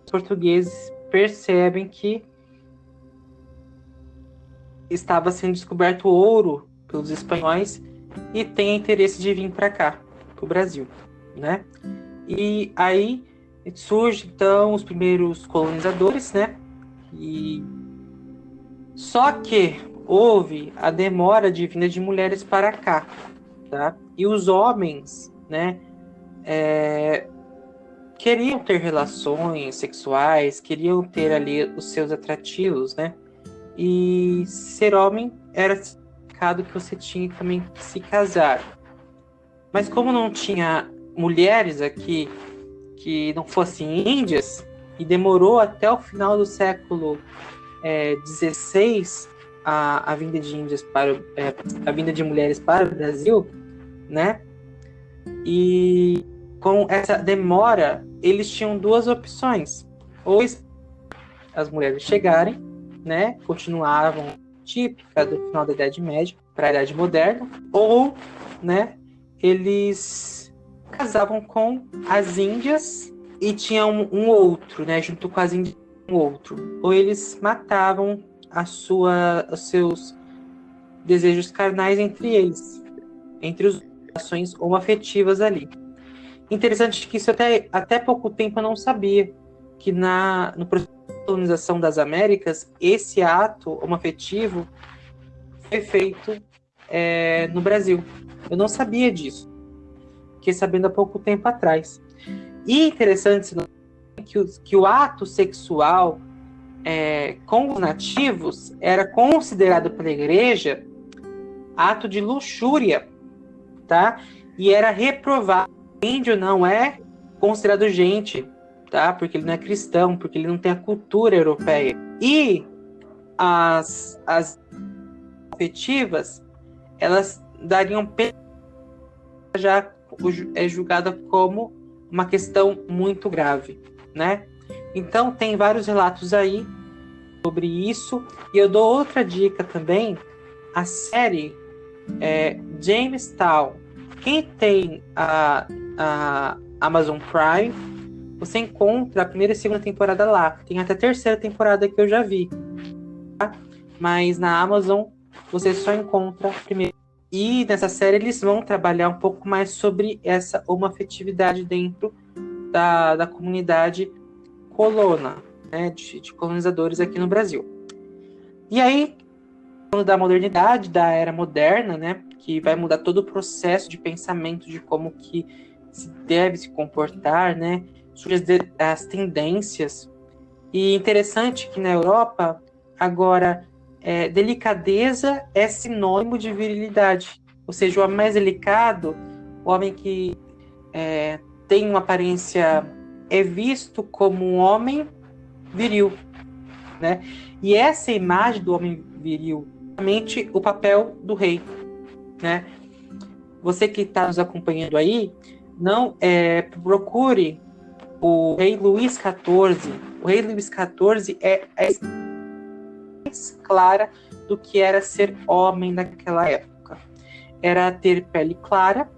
[SPEAKER 2] os portugueses percebem que estava sendo descoberto ouro pelos espanhóis e tem interesse de vir para cá, para o Brasil, né? E aí surgem, então, os primeiros colonizadores, né? Só que houve a demora de vinda de mulheres para cá, tá? E os homens, né? Queriam ter relações sexuais, queriam ter ali os seus atrativos, né? E ser homem era significado que você tinha também que se casar. Mas como não tinha mulheres aqui que não fossem índias, e demorou até o final do século XVI a vinda de índias a vinda de mulheres para o Brasil, né? E com essa demora, eles tinham duas opções: ou as mulheres chegarem, né? Continuavam típica do final da Idade Média para a Idade Moderna, ou, né? Eles casavam com as índias e tinham um outro, né? Junto com as índias, um outro. Ou eles matavam os seus desejos carnais entre eles, entre as relações homoafetivas ali. Interessante que isso até pouco tempo eu não sabia, que no processo de colonização das Américas, esse ato homoafetivo foi feito no Brasil. Eu não sabia disso. Fiquei sabendo há pouco tempo atrás. E interessante que o ato sexual com os nativos era considerado pela igreja ato de luxúria, tá? E era reprovado. O índio não é considerado gente, tá? Porque ele não é cristão, porque ele não tem a cultura europeia. E as afetivas, elas dariam pena, já é julgada como uma questão muito grave, né? Então tem vários relatos aí sobre isso. E eu dou outra dica também: a série Jamestown. Quem tem a Amazon Prime, você encontra a primeira e segunda temporada lá. Tem até a terceira temporada que eu já vi, tá? Mas na Amazon você só encontra a primeira. E nessa série eles vão trabalhar um pouco mais sobre essa homoafetividade dentro da comunidade colona, né, de colonizadores aqui no Brasil. E aí, falando da modernidade, da era moderna, né, que vai mudar todo o processo de pensamento de como que se deve se comportar, né, surgem as tendências. E interessante que na Europa, agora, delicadeza é sinônimo de virilidade. Ou seja, o homem mais delicado, o homem que tem uma aparência, é visto como um homem viril, né? E essa imagem do homem viril é realmente o papel do rei, né? Você que está nos acompanhando aí, não procure o rei Luís XIV. O rei Luís XIV é mais clara do que era ser homem naquela época. Era ter pele clara,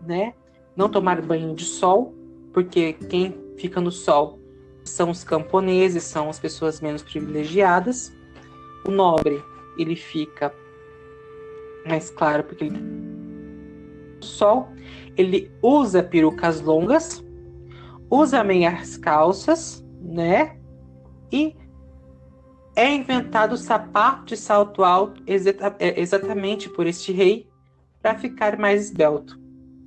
[SPEAKER 2] né? Não tomar banho de sol, porque quem fica no sol são os camponeses, são as pessoas menos privilegiadas. O nobre, ele fica mais claro porque ele no sol. Ele usa perucas longas, usa meias calças, né? E é inventado o sapato de salto alto exatamente por este rei, para ficar mais esbelto.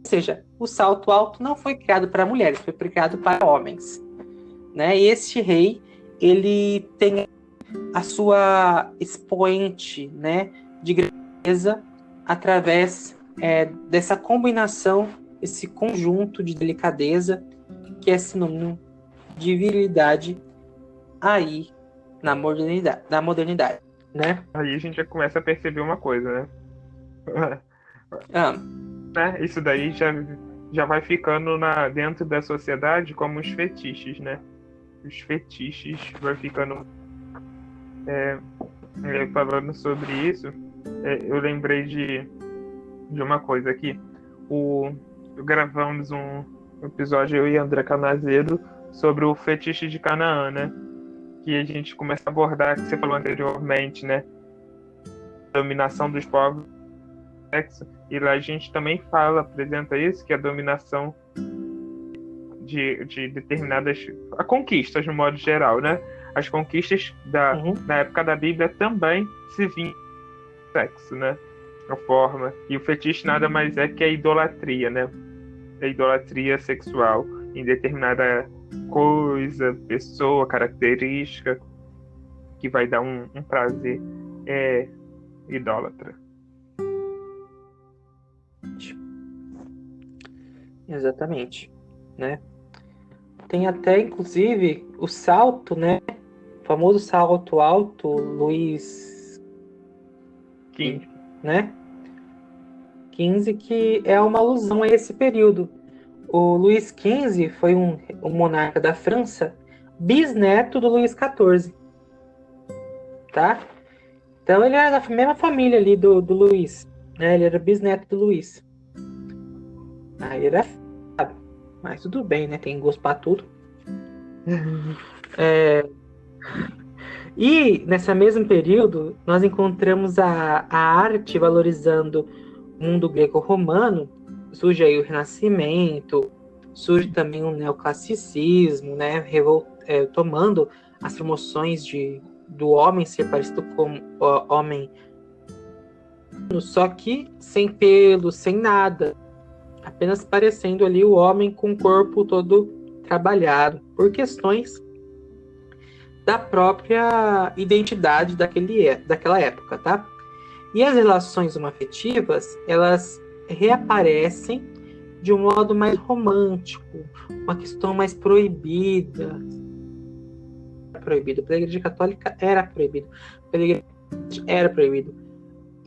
[SPEAKER 2] Ou seja, o salto alto não foi criado para mulheres, foi criado para homens, né? E este rei, ele tem a sua expoente, né, de grandeza através dessa combinação, esse conjunto de delicadeza que é sinônimo de virilidade aí na modernidade, né?
[SPEAKER 1] Aí a gente já começa a perceber uma coisa, né? Né? Isso daí já vai ficando dentro da sociedade como os fetiches, né? Os fetiches vai ficando... falando sobre isso, eu lembrei de uma coisa aqui. Gravamos um episódio, eu e André Canazeiro, sobre o fetiche de Canaã, né? Que a gente começa a abordar, que você falou anteriormente, né? A dominação dos povos, e lá a gente também apresenta isso, que a dominação de determinadas conquistas, no modo geral, né? As conquistas na época da Bíblia também se vinham do sexo, né? A forma. E o fetiche nada mais é que a idolatria, né? A idolatria sexual em determinada coisa, pessoa, característica, que vai dar um prazer idólatra.
[SPEAKER 2] Exatamente, né? Tem até, inclusive, o salto, né? O famoso salto alto, Luís
[SPEAKER 1] 15.
[SPEAKER 2] Né? 15, que é uma alusão a esse período. O Luís XV foi um monarca da França, bisneto do Luís XIV. Tá? Então ele era da mesma família ali do Luís. Né? Ele era bisneto do Luís. Aí era f***, mas tudo bem, né? Tem gosto pra tudo. E nesse mesmo período, nós encontramos a arte valorizando o mundo greco-romano. Surge aí o Renascimento, surge também o neoclassicismo, né? Tomando as promoções do homem ser parecido com o homem, só que sem pelo, sem nada, apenas parecendo ali o homem com o corpo todo trabalhado, por questões da própria identidade daquela época, tá? E as relações homoafetivas, elas reaparecem de um modo mais romântico, uma questão mais proibida. Proibido. Pela Igreja Católica era proibido. Pela Igreja era proibido,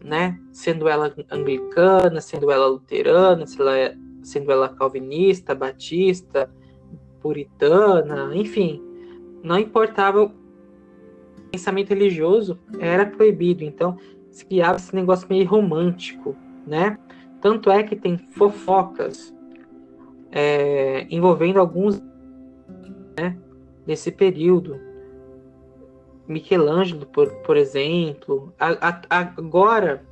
[SPEAKER 2] né? Sendo ela anglicana, sendo ela luterana, sendo ela calvinista, batista, puritana, enfim, não importava o pensamento religioso, era proibido. Então se criava esse negócio meio romântico, né? Tanto é que tem fofocas envolvendo alguns, né, desse período. Michelangelo, por exemplo. Agora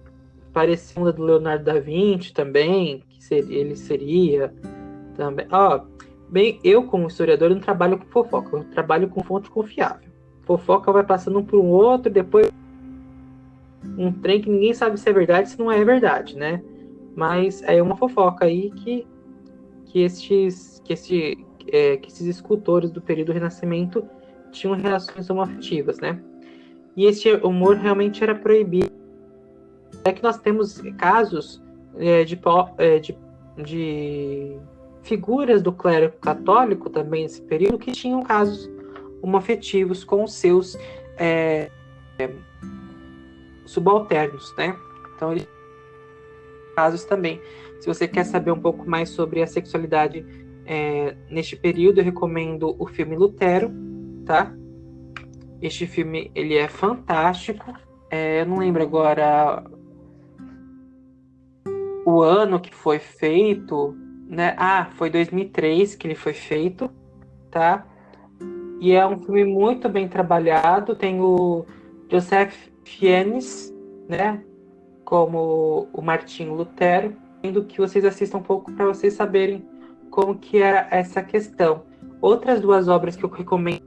[SPEAKER 2] parece uma do Leonardo da Vinci também, que ele seria também. Bem, eu como historiador não trabalho com fofoca, eu trabalho com fonte confiável. Fofoca vai passando um por um outro, depois um trem que ninguém sabe se é verdade, se não é verdade, né? Mas é uma fofoca aí que esses escultores do período do Renascimento tinham relações homoafetivas, né? E esse humor realmente era proibido. É que nós temos casos de figuras do clero católico também nesse período que tinham casos homoafetivos com os seus subalternos, né? Então, casos também. Se você quer saber um pouco mais sobre a sexualidade neste período, eu recomendo o filme Lutero, tá? Este filme, ele é fantástico. Eu não lembro agora o ano que foi feito, né? Foi 2003 que ele foi feito, tá? E é um filme muito bem trabalhado. Tem o Joseph Fiennes, né? Como o Martinho Lutero. Tendo que vocês assistam um pouco para vocês saberem como que era essa questão. Outras duas obras que eu recomendo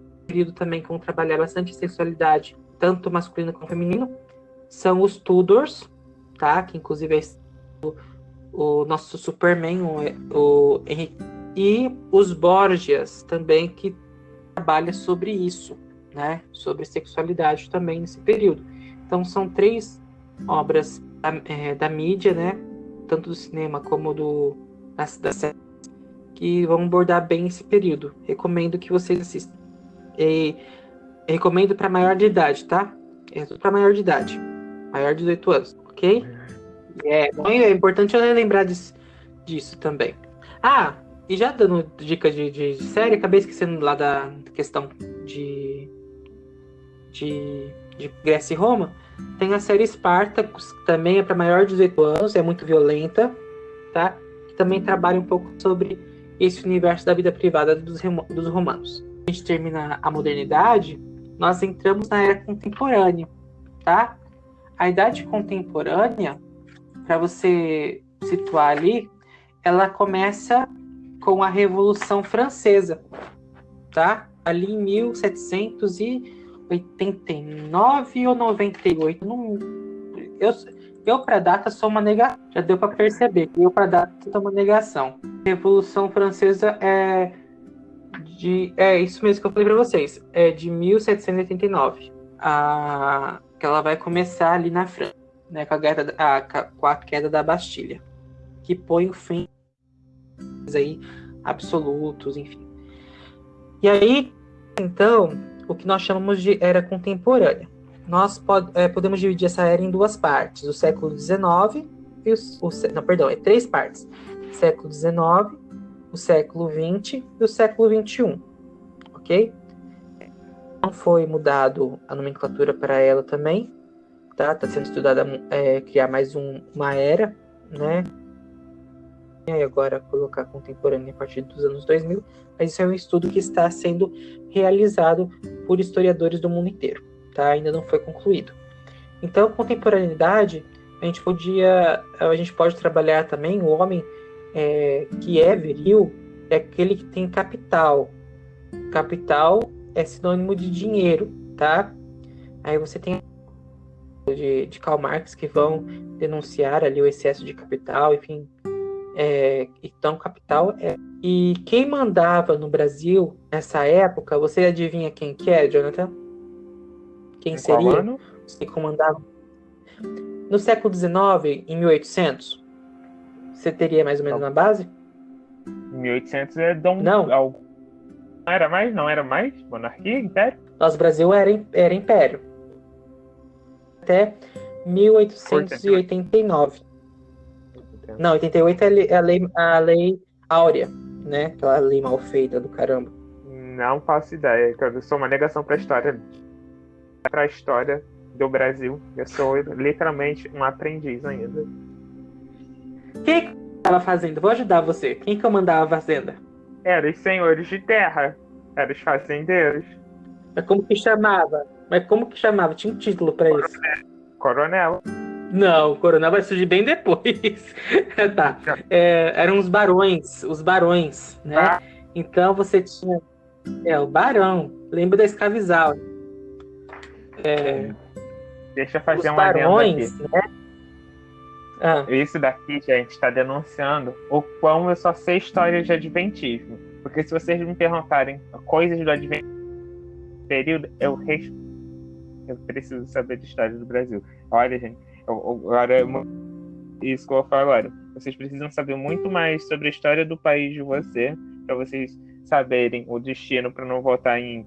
[SPEAKER 2] também, que vão trabalhar bastante sexualidade, tanto masculino como feminino, são os Tudors, tá? Que inclusive é o nosso Superman, o Henrique, e os Borgias também, que trabalha sobre isso, né? Sobre sexualidade também nesse período. Então são 3 obras da mídia, né? Tanto do cinema como da série, que vão abordar bem esse período. Recomendo que vocês assistam. E recomendo para maior de idade, tá? É tudo para maior de idade. Maior de 18 anos, ok? É importante eu lembrar disso também. E já dando dica de série, acabei esquecendo lá da questão de Grécia e Roma. Tem a série Spartacus, que também é para maior de 18 anos, é muito violenta, tá? Que também trabalha um pouco sobre esse universo da vida privada dos romanos. A gente termina a modernidade, nós entramos na era contemporânea, tá? A idade contemporânea, para você situar ali, ela começa com a Revolução Francesa, tá? Ali em 1789 ou 98, eu para data sou uma negação, já deu para perceber que eu para data sou uma negação. A Revolução Francesa é isso mesmo que eu falei para vocês, é de 1789, que ela vai começar ali na França, né, com a queda da Bastilha, que põe o fim aí absolutos, enfim. E aí, então, o que nós chamamos de era contemporânea. nós podemos dividir essa era em duas partes, o século XIX e é três partes, século XIX, o século XX e o século XXI, ok? Não foi mudado a nomenclatura para ela também, tá? Está sendo estudada criar mais uma era, né? E agora colocar contemporânea a partir dos anos 2000, mas isso é um estudo que está sendo realizado por historiadores do mundo inteiro, tá? Ainda não foi concluído. Então, contemporaneidade, a gente pode trabalhar também o homem que é viril, é aquele que tem capital. Capital é sinônimo de dinheiro, tá? Aí você tem de Karl Marx que vão denunciar ali o excesso de capital, enfim. Então, capital é... E quem mandava no Brasil nessa época, você adivinha quem que é, Jonathan? Quem seria?
[SPEAKER 1] Qual ano?
[SPEAKER 2] Você comandava? No século XIX, em 1800, você teria mais ou menos na base?
[SPEAKER 1] 1800 é Dom...
[SPEAKER 2] Não.
[SPEAKER 1] Não era mais? Não era mais? Monarquia? Império?
[SPEAKER 2] Nosso Brasil era império. Até 1889. Não, 88 é a lei áurea, né? Aquela lei mal feita do caramba.
[SPEAKER 1] Não faço ideia, cara. Eu sou uma negação para a história do Brasil. Eu sou literalmente um aprendiz ainda.
[SPEAKER 2] Quem que estava fazendo? Vou ajudar você. Quem que comandava a fazenda?
[SPEAKER 1] Eram os senhores de terra. Eram os fazendeiros.
[SPEAKER 2] Mas como que chamava? Tinha um título para isso.
[SPEAKER 1] Coronel.
[SPEAKER 2] Não, o coronel vai surgir bem depois. Tá. Eram os barões, né?
[SPEAKER 1] Ah.
[SPEAKER 2] Então você tinha o barão. Lembra da escravizal.
[SPEAKER 1] Deixa eu fazer
[SPEAKER 2] os
[SPEAKER 1] um adendo
[SPEAKER 2] barões,
[SPEAKER 1] aqui.
[SPEAKER 2] Né?
[SPEAKER 1] Isso daqui, gente, está denunciando o quão eu só sei história de adventismo. Porque se vocês me perguntarem coisas do adventismo período, eu preciso saber de história do Brasil. Olha, gente, isso que eu vou falar agora. Vocês precisam saber muito mais sobre a história do país de você, para vocês saberem o destino para não votar em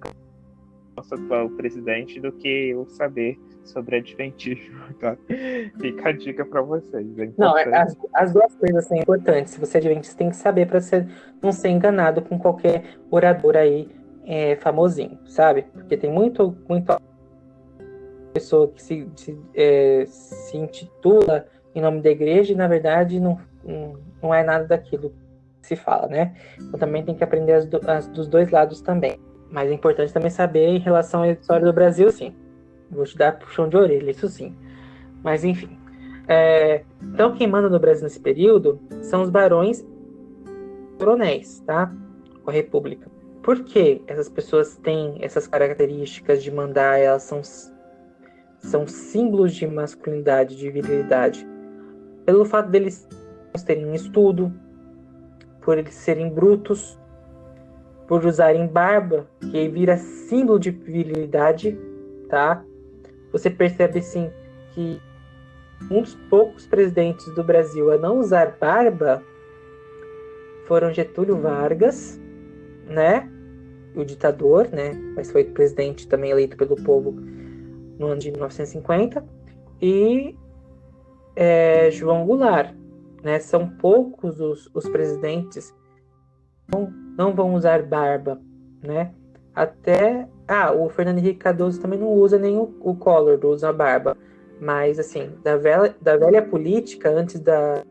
[SPEAKER 1] nosso atual presidente, do que eu saber sobre adventismo, tá? Fica a dica para vocês.
[SPEAKER 2] Não, as duas coisas são importantes. Se você é adventista, tem que saber para não ser enganado com qualquer orador aí famosinho, sabe? Porque tem muito pessoa que se intitula em nome da igreja e, na verdade, não é nada daquilo que se fala, né? Então também tem que aprender dos dois lados também. Mas é importante também saber em relação à história do Brasil, sim. Vou te dar puxão de orelha, isso sim. Mas, enfim. Então, quem manda no Brasil nesse período são os barões coronéis, tá? Com a República. Por que essas pessoas têm essas características de mandar? Elas são símbolos de masculinidade, de virilidade. Pelo fato deles terem um estudo, por eles serem brutos, por usarem barba, que vira símbolo de virilidade, tá? Você percebe, sim, que um dos poucos presidentes do Brasil a não usar barba foram Getúlio Vargas, né? O ditador, né? Mas foi presidente também eleito pelo povo no ano de 1950. E João Goulart, né? São poucos os presidentes que não vão usar barba, né? Até... o Fernando Henrique Cardoso também não usa, nem o Collor usa barba. Mas, assim, da velha política, antes da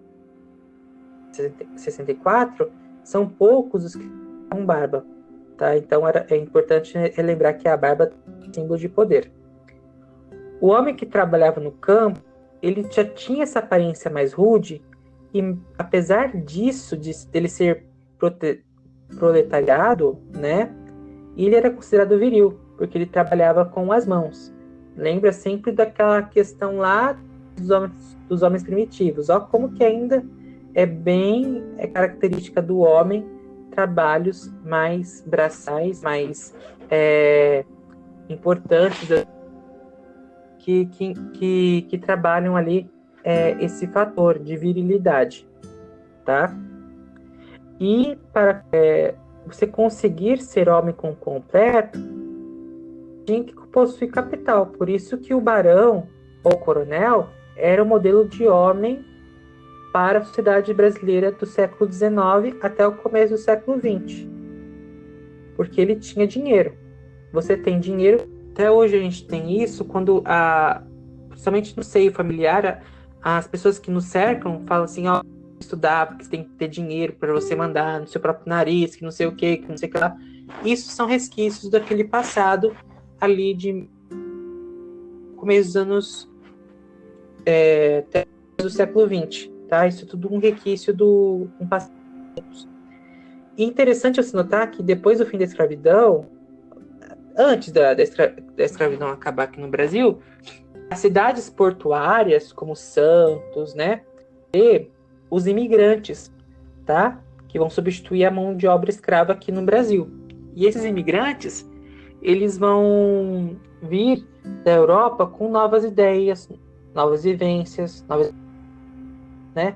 [SPEAKER 2] 64, são poucos os que usam barba, tá? Então, é importante relembrar que a barba é símbolo de poder. O homem que trabalhava no campo, ele já tinha essa aparência mais rude, e apesar disso, dele ser proletariado, né? Ele era considerado viril, porque ele trabalhava com as mãos. Lembra sempre daquela questão lá dos homens primitivos. Ó, como que ainda é característica do homem trabalhos mais braçais, mais importantes, que trabalham ali esse fator de virilidade, tá? E para você conseguir ser homem completo, tinha que possuir capital. Por isso que o barão ou coronel era o modelo de homem para a sociedade brasileira do século XIX até o começo do século XX. Porque ele tinha dinheiro. Você tem dinheiro. Até hoje a gente tem isso quando, principalmente no seio familiar, as pessoas que nos cercam falam assim, ó, estudar, porque você tem que ter dinheiro para você mandar no seu próprio nariz, que não sei o que não sei o que lá. Isso são resquícios daquele passado ali de começo dos anos até do século XX, tá? Isso é tudo um resquício do passado. E interessante você notar que depois do fim da escravidão, antes da escravidão acabar aqui no Brasil, as cidades portuárias, como Santos, né? E os imigrantes, tá? Que vão substituir a mão de obra escrava aqui no Brasil. E esses imigrantes, eles vão vir da Europa com novas ideias, novas vivências, né?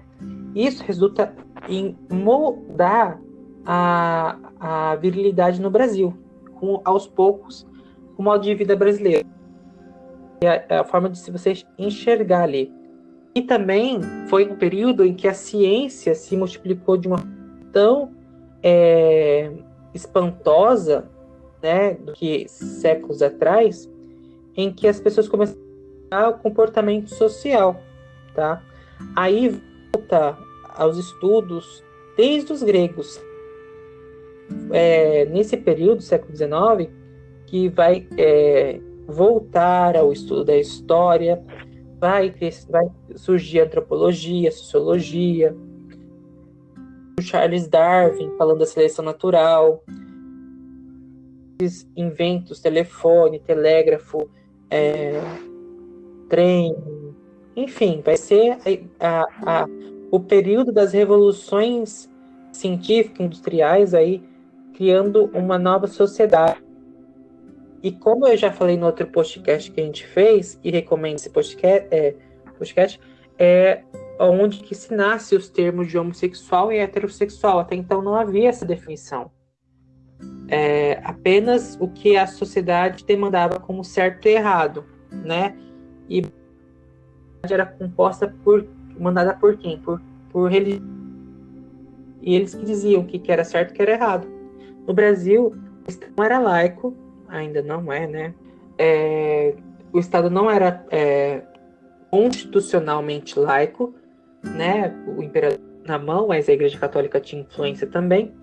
[SPEAKER 2] Isso resulta em moldar a virilidade no Brasil, aos poucos, o modo de vida brasileiro. É a forma de você enxergar ali. E também foi um período em que a ciência se multiplicou de uma forma tão espantosa, né, do que séculos atrás, em que as pessoas começaram a mudar o comportamento social, tá? Aí volta aos estudos desde os gregos. Nesse período, século XIX, que vai voltar ao estudo da história, vai surgir a antropologia, a sociologia, o Charles Darwin falando da seleção natural, esses inventos, telefone, telégrafo, trem, enfim, vai ser o período das revoluções científicas, industriais, aí, criando uma nova sociedade. E como eu já falei no outro podcast que a gente fez, e recomendo esse podcast, é onde que se nasce os termos de homossexual e heterossexual. Até então não havia essa definição. Apenas o que a sociedade demandava como certo e errado, né? E a era composta mandada por quem? Por religião. E eles que diziam o que era certo e o que era errado. No Brasil, o Estado não era laico, ainda não é, né? O Estado não era constitucionalmente laico, né? O imperador na mão, mas a Igreja Católica tinha influência também.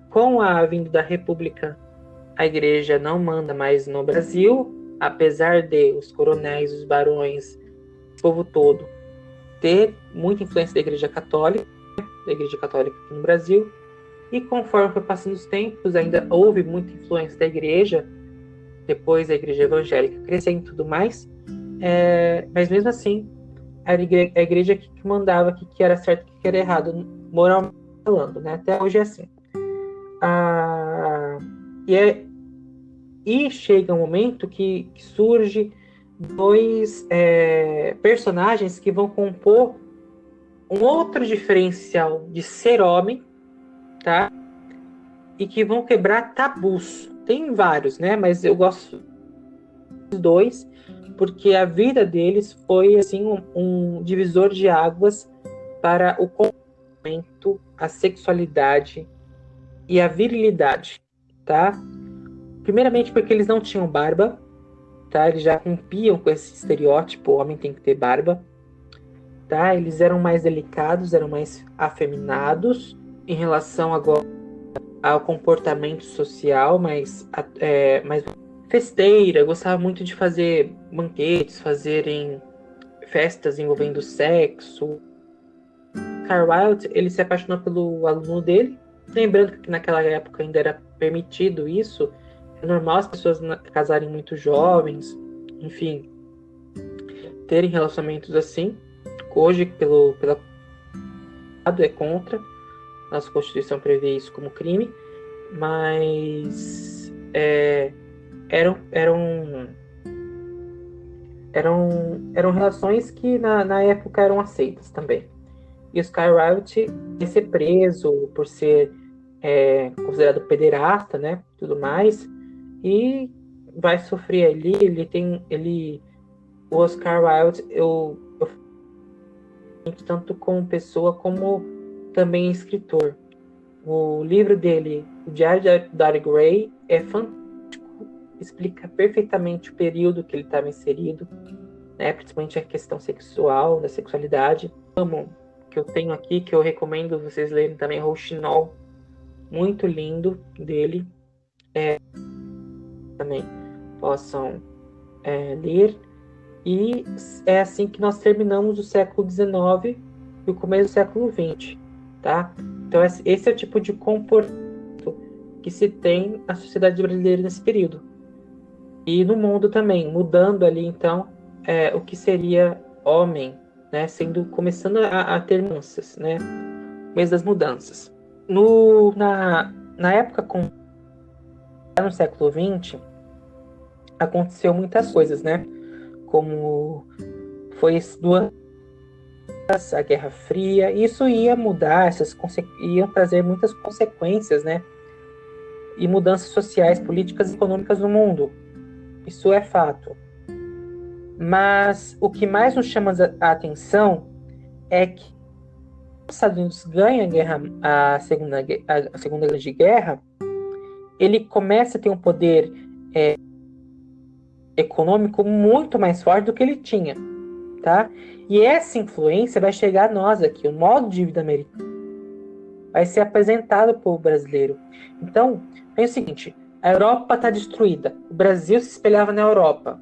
[SPEAKER 2] Com a vinda da República, a Igreja não manda mais no Brasil, apesar de os coronéis, os barões, o povo todo ter muita influência da Igreja Católica aqui no Brasil. E conforme foi passando os tempos, ainda houve muita influência da Igreja, depois a Igreja Evangélica crescendo e tudo mais, mas mesmo assim, a Igreja que mandava o que era certo e o que era errado, moralmente falando, né? Até hoje é assim. E chega um momento que surge dois personagens que vão compor um outro diferencial de ser homem, tá? E que vão quebrar tabus. Tem vários, né? Mas eu gosto dos dois, porque a vida deles foi assim um divisor de águas para o comportamento, a sexualidade e a virilidade, tá? Primeiramente porque eles não tinham barba, tá? Eles já rompiam com esse estereótipo, o homem tem que ter barba, tá? Eles eram mais delicados, eram mais afeminados em relação agora ao comportamento social, mais festeira, gostava muito de fazer banquetes, fazerem festas envolvendo sexo. Oscar Wilde, ele se apaixonou pelo aluno dele, lembrando que naquela época ainda era permitido isso, é normal as pessoas casarem muito jovens, enfim, terem relacionamentos assim. Hoje, pela é contra, nossa Constituição prevê isso como crime, mas eram relações que na época eram aceitas também. E Oscar Wilde ia ser preso por ser considerado pederasta, né, tudo mais, e vai sofrer ali, o Oscar Wilde, eu tanto como pessoa como também escritor. O livro dele, O Diário de Dorian Gray, é fantástico, explica perfeitamente o período que ele estava inserido, né? Principalmente a questão sexual, da sexualidade. Que eu tenho aqui, que eu recomendo vocês lerem também, Rouxinol, muito lindo dele, também possam ler. E é assim que nós terminamos o século XIX e o começo do século XX, tá? Então esse é o tipo de comportamento que se tem na sociedade brasileira nesse período. E no mundo também, mudando ali, então, o que seria homem, né? Começando a ter mudanças, né? Mês das mudanças. Na época, no século XX, aconteceu muitas coisas, né? Como foi a Guerra Fria, isso ia mudar, iam trazer muitas consequências, né? E mudanças sociais, políticas e econômicas no mundo. Isso é fato. Mas o que mais nos chama a atenção é que os Estados Unidos ganham a Segunda Grande Guerra, ele começa a ter um poder econômico muito mais forte do que ele tinha, tá? E essa influência vai chegar a nós aqui, o modo de vida americano vai ser apresentado para o brasileiro. Então, é o seguinte, a Europa está destruída, o Brasil se espelhava na Europa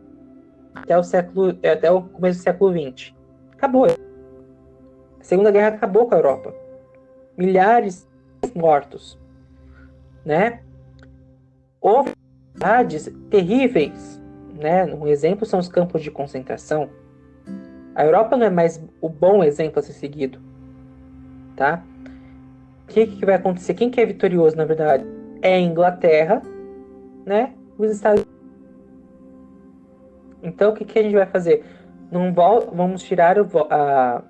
[SPEAKER 2] até o começo do século XX. Acabou. A Segunda Guerra acabou com a Europa. Milhares de mortos, né? Houve cidades terríveis, né? Um exemplo são os campos de concentração. A Europa não é mais o bom exemplo a ser seguido, tá? O que vai acontecer? Quem que é vitorioso, na verdade? É a Inglaterra, né? Os Estados Unidos. Então, o que a gente vai fazer? Não vamos tirar a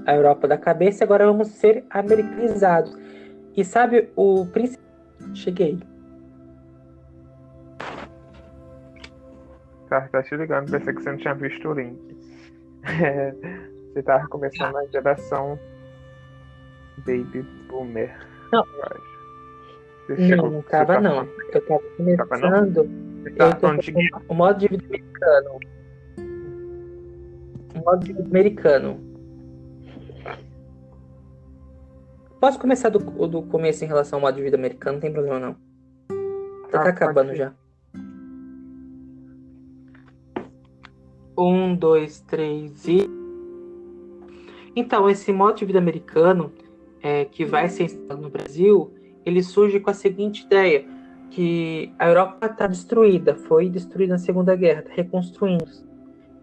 [SPEAKER 2] Europa da cabeça, agora vamos ser americanizados. E sabe o príncipe? Cheguei.
[SPEAKER 1] Tá te ligando, pensei que você não tinha visto o link. Você tava começando a geração Baby Boomer.
[SPEAKER 2] Não. Não tava não. Eu tava começando. O modo de vida americano. O modo de vida americano. Posso começar do começo em relação ao modo de vida americano? Não tem problema não. Tá acabando já. 1, 2, 3 e... Então, esse modo de vida americano, que vai ser instalado no Brasil, ele surge com a seguinte ideia, que a Europa está destruída, foi destruída na Segunda Guerra, está reconstruindo.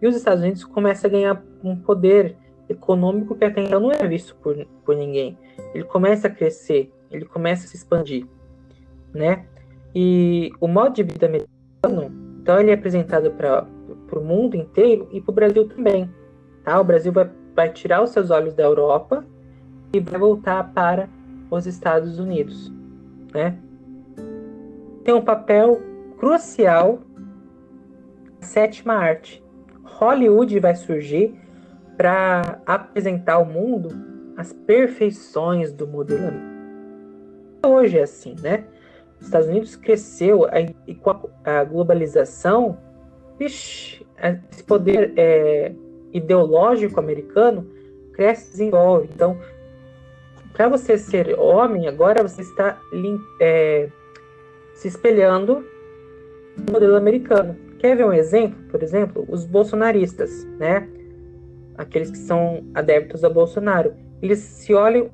[SPEAKER 2] E os Estados Unidos começam a ganhar um poder econômico que até então não é visto por ninguém. Ele começa a crescer, ele começa a se expandir, né? E o modo de vida americano, então ele é apresentado para o mundo inteiro e para o Brasil também, tá? O Brasil vai tirar os seus olhos da Europa e vai voltar para os Estados Unidos, né? Tem um papel crucial a sétima arte. Hollywood vai surgir para apresentar ao mundo as perfeições do modelo americano. Hoje é assim, né? Os Estados Unidos cresceu e com a globalização, esse poder ideológico americano cresce e desenvolve. Então, para você ser homem, agora você está se espelhando no modelo americano. Quer ver um exemplo? Por exemplo, os bolsonaristas, né? Aqueles que são adeptos a Bolsonaro. Eles se olham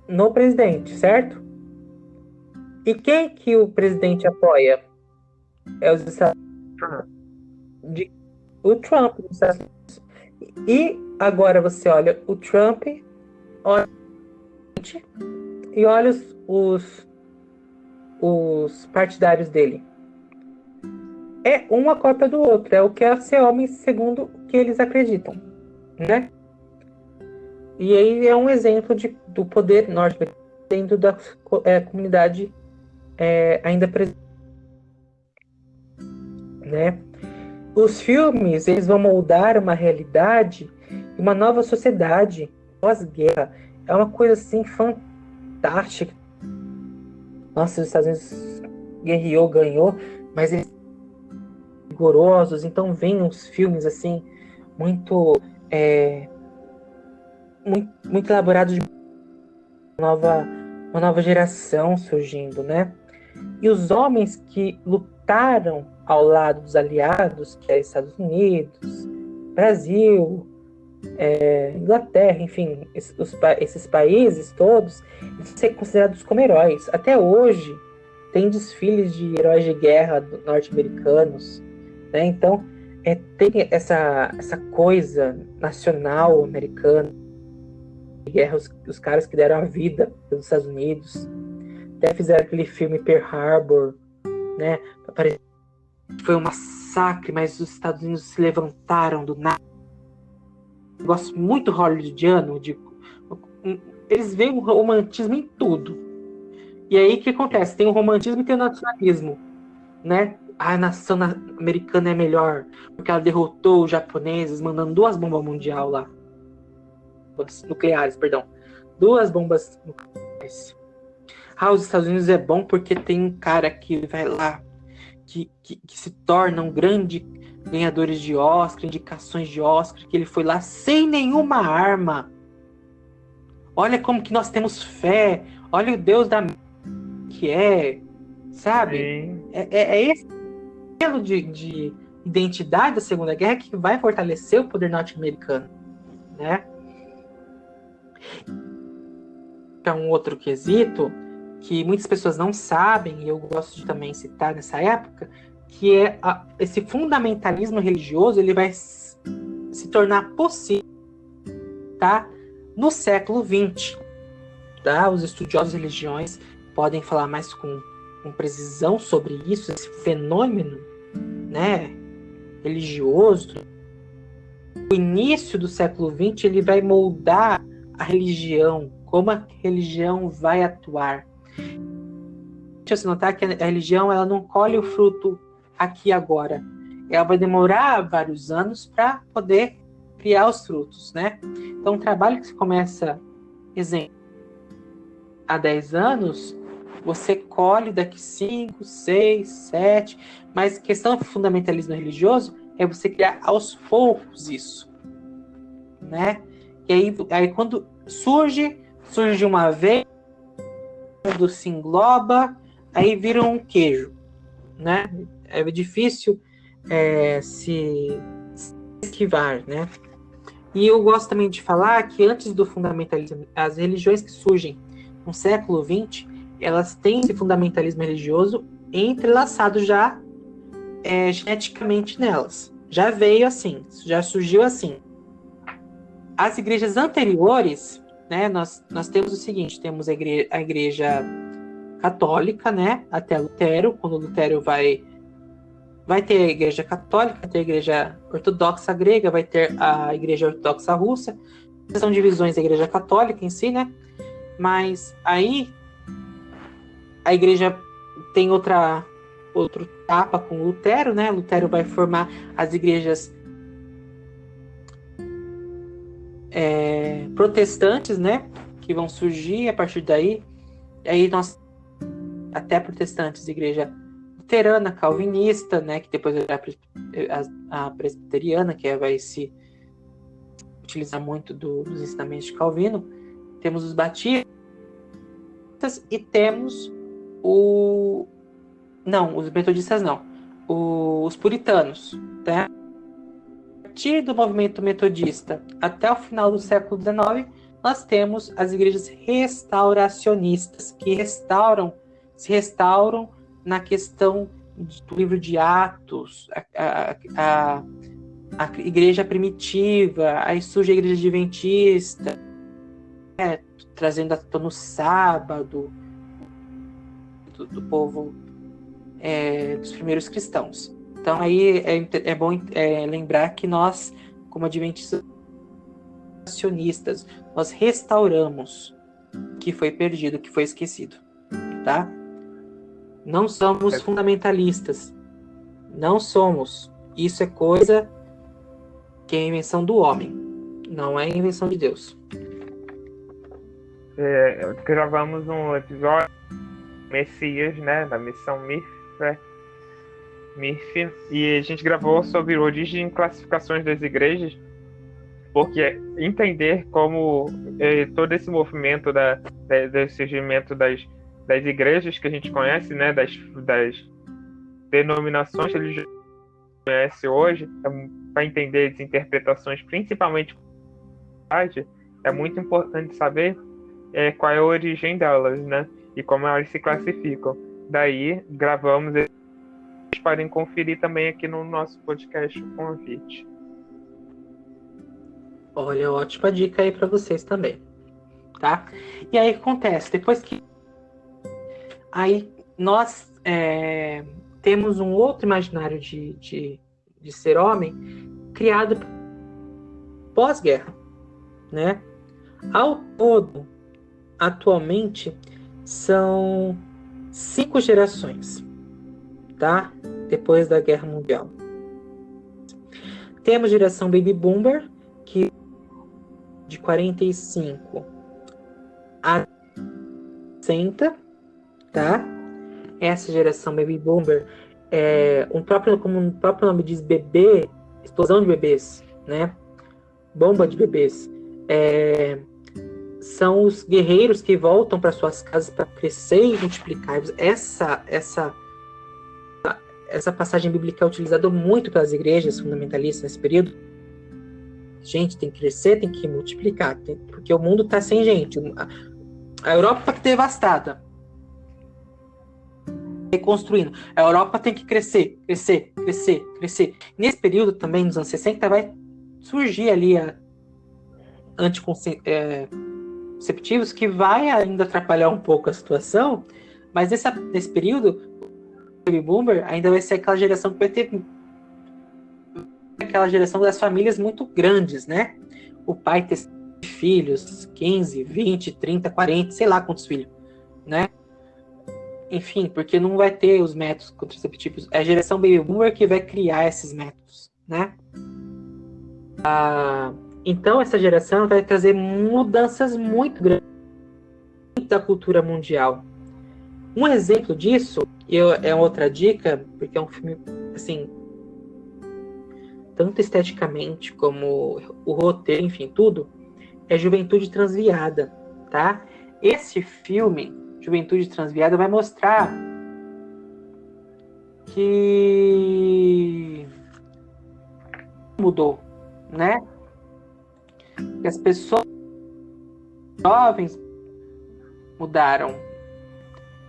[SPEAKER 2] no presidente, certo? E quem que o presidente apoia? É os Estados Unidos. O Trump dos Estados Unidos. E agora você olha o Trump, olha e olha os partidários dele. É uma cópia do outro. É o que é ser homem segundo o que eles acreditam, né? E aí é um exemplo do poder norte-americano dentro da comunidade ainda presente. né? Os filmes, eles vão moldar uma realidade e uma nova sociedade pós-guerra. É uma coisa, assim, fantástica. Nossa, os Estados Unidos guerreou, ganhou, mas eles são rigorosos, então vem uns filmes, assim, muito, muito elaborados de uma nova geração surgindo, né? E os homens que lutaram ao lado dos aliados, que é Estados Unidos, Brasil, Inglaterra, enfim, esses países todos, eles são considerados como heróis. Até hoje, tem desfiles de heróis de guerra norte-americanos, né? Então, tem essa coisa nacional americana, de guerra, os caras que deram a vida pelos Estados Unidos. Até fizeram aquele filme Pearl Harbor, né? Foi um massacre, mas os Estados Unidos se levantaram do nada. Eu gosto muito hollywoodiano, eles veem o romantismo em tudo. E aí o que acontece? Tem o romantismo e tem o nacionalismo, né? A nação americana é melhor, porque ela derrotou os japoneses, mandando 2 bombas mundiais lá. Nucleares, perdão. 2 bombas nucleares. Os Estados Unidos é bom porque tem um cara que vai lá, que se torna um grande ganhador de Oscar, indicações de Oscar, que ele foi lá sem nenhuma arma. Olha como que nós temos fé. Olha o Deus da que sabe? É esse modelo de identidade da Segunda Guerra que vai fortalecer o poder norte-americano, né? É um outro quesito que muitas pessoas não sabem, e eu gosto de também citar nessa época, que é esse fundamentalismo religioso, ele vai se tornar possível, tá? No século XX. Tá? Os estudiosos de religiões podem falar mais com precisão sobre isso, esse fenômeno, né, religioso. O início do século XX, ele vai moldar a religião, como a religião vai atuar. Deixa eu se notar que a religião ela não colhe o fruto aqui e agora. Ela vai demorar vários anos para poder criar os frutos, né? Então, um trabalho que se começa, exemplo, há 10 anos, você colhe daqui 5, 6, 7, mas a questão do fundamentalismo religioso é você criar aos poucos isso, né? E aí quando surge uma vez, quando se engloba, aí vira um queijo, né? É difícil se esquivar, né? E eu gosto também de falar que antes do fundamentalismo, as religiões que surgem no século XX, elas têm esse fundamentalismo religioso entrelaçado já geneticamente nelas. Já veio assim, já surgiu assim. As igrejas anteriores, né, nós temos o seguinte, temos a igreja católica, né, até Lutero, quando Lutero vai ter a igreja católica, vai ter a igreja ortodoxa grega, vai ter a igreja ortodoxa russa, são divisões da igreja católica em si, né, mas aí a igreja tem outro etapa com Lutero, né, Lutero vai formar as igrejas protestantes, né, que vão surgir a partir daí. Aí nós até protestantes, igreja luterana, calvinista, né, que depois a presbiteriana, que vai se utilizar muito dos ensinamentos de Calvino. Temos os batistas e temos os metodistas não, os puritanos, tá? A partir do movimento metodista até o final do século XIX, nós temos as igrejas restauracionistas, que se restauram na questão do livro de Atos, a igreja primitiva, aí surge a igreja adventista, trazendo a tona no sábado do povo dos primeiros cristãos. Então aí é bom lembrar que nós, como adventistas, nós restauramos o que foi perdido, o que foi esquecido, tá? Não somos fundamentalistas. Não somos. Isso é coisa que é invenção do homem, não é invenção de Deus.
[SPEAKER 1] Gravamos um episódio Messias, né, da missão MIRF, e a gente gravou sobre origem e classificações das igrejas, porque entender como todo esse movimento do surgimento das igrejas que a gente conhece, né, das denominações religiosas que a gente conhece hoje, para entender as interpretações, principalmente é muito importante saber qual é a origem delas, né, e como elas se classificam. Daí gravamos, eles podem conferir também aqui no nosso podcast o convite.
[SPEAKER 2] Olha, ótima dica aí para vocês também, tá? E aí o que acontece? Depois que aí nós temos um outro imaginário de ser homem criado pós-guerra, né? Ao todo, atualmente, são 5 gerações, tá? Depois da Guerra Mundial. Temos a geração Baby Boomer, que de 45 a 60, tá? Essa geração Baby Boomer como o próprio nome diz, bebê, explosão de bebês, né? Bomba de bebês. São os guerreiros que voltam para suas casas para crescer e multiplicar. Essa passagem bíblica é utilizada muito pelas igrejas fundamentalistas nesse período. Gente, tem que crescer, tem que multiplicar, porque o mundo está sem gente. A Europa está devastada. Reconstruindo. A Europa tem que crescer. Nesse período também, nos anos 60, vai surgir ali anticonceptivos que vai ainda atrapalhar um pouco a situação, mas nesse período, o Baby Boomer ainda vai ser aquela geração que vai ter aquela geração das famílias muito grandes, né? O pai ter filhos, 15, 20, 30, 40, sei lá quantos filhos, né? Enfim, porque não vai ter os métodos contraceptivos. É a geração Baby Boomer que vai criar esses métodos, né? Então, essa geração vai trazer mudanças muito grandes da cultura mundial. Um exemplo disso, é outra dica, porque é um filme, assim, tanto esteticamente como o roteiro, enfim, tudo, é Juventude Transviada, tá? Esse filme, Juventude Transviada, vai mostrar que mudou, né? Que as pessoas jovens mudaram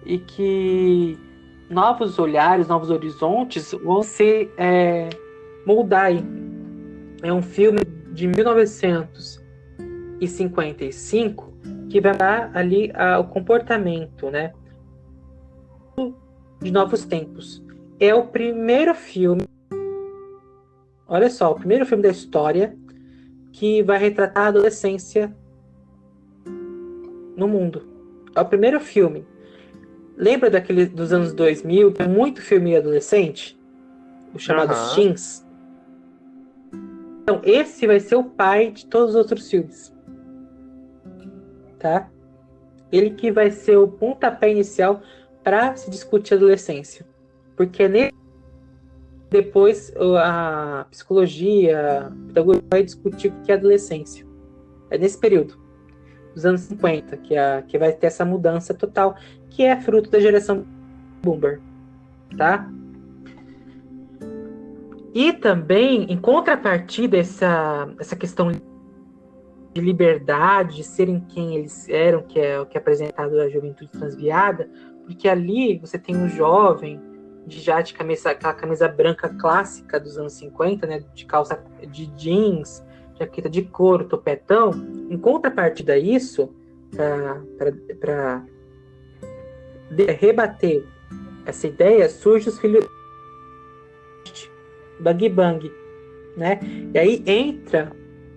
[SPEAKER 2] e que novos olhares, novos horizontes vão se moldar aí. É um filme de 1955 que vai dar ali o comportamento, né, de novos tempos. É o primeiro filme, olha só, o primeiro filme da história que vai retratar a adolescência no mundo. É o primeiro filme. Lembra daquele dos anos 2000, que é muito filme adolescente? Os chamados teens? Então, esse vai ser o pai de todos os outros filmes. Tá? Ele que vai ser o pontapé inicial para se discutir a adolescência. Porque depois a psicologia, a pedagogia vai discutir o que é adolescência. É nesse período, dos anos 50, que vai ter essa mudança total, que é fruto da geração Boomer, tá? E também, em contrapartida, essa questão de liberdade, de serem quem eles eram, que é o que é apresentado da Juventude Transviada, porque ali você tem um jovem aquela camisa branca clássica dos anos 50, né, de calça de jeans, jaqueta de couro, topetão. Em contrapartida a isso, para rebater essa ideia, surge os filhos Bang Bang, né? E aí entra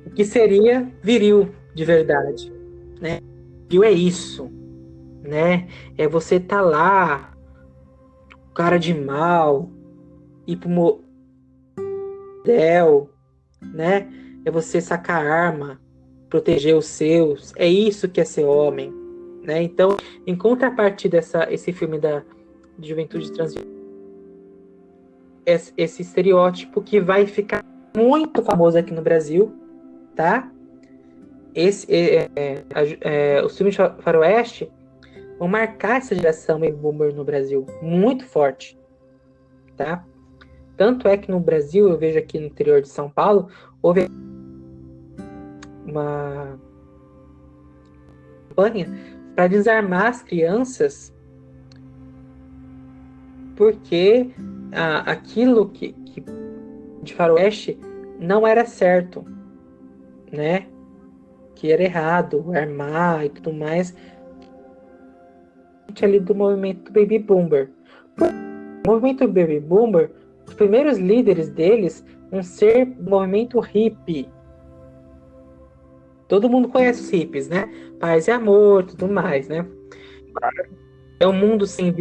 [SPEAKER 2] o que seria viril de verdade, né? Viril é isso, né? É você tá lá, cara de mal, ir pro model, né? É você sacar arma, proteger os seus. É isso que é ser homem, né? Então, em contrapartida esse filme de Juventude Trans, esse estereótipo que vai ficar muito famoso aqui no Brasil, tá? Os filmes de faroeste vão marcar essa geração baby boomer no Brasil muito forte, tá? Tanto é que no Brasil, eu vejo aqui no interior de São Paulo, houve uma campanha para desarmar as crianças, porque aquilo que de faroeste não era certo, né? Que era errado, armar e tudo mais, ali do movimento Baby Boomer. O movimento Baby Boomer, os primeiros líderes deles vão ser do movimento hippie. Todo mundo conhece os hippies, né? Paz e amor, tudo mais, né? É um mundo sem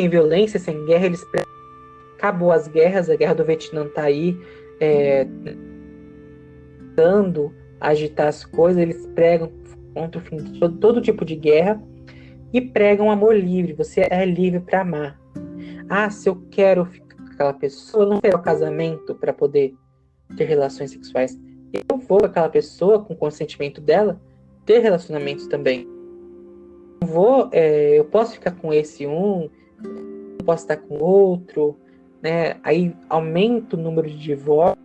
[SPEAKER 2] violência, sem guerra. Acabou as guerras, a guerra do Vietnã tá aí, tentando agitar as coisas. Eles pregam contra o fim de todo tipo de guerra e pregam amor livre. Você é livre para amar. Se eu quero ficar com aquela pessoa, eu não quero casamento para poder ter relações sexuais. Eu vou com aquela pessoa, com o consentimento dela, ter relacionamentos também. Eu posso ficar com esse não posso estar com outro, né? Aí aumenta o número de divórcios,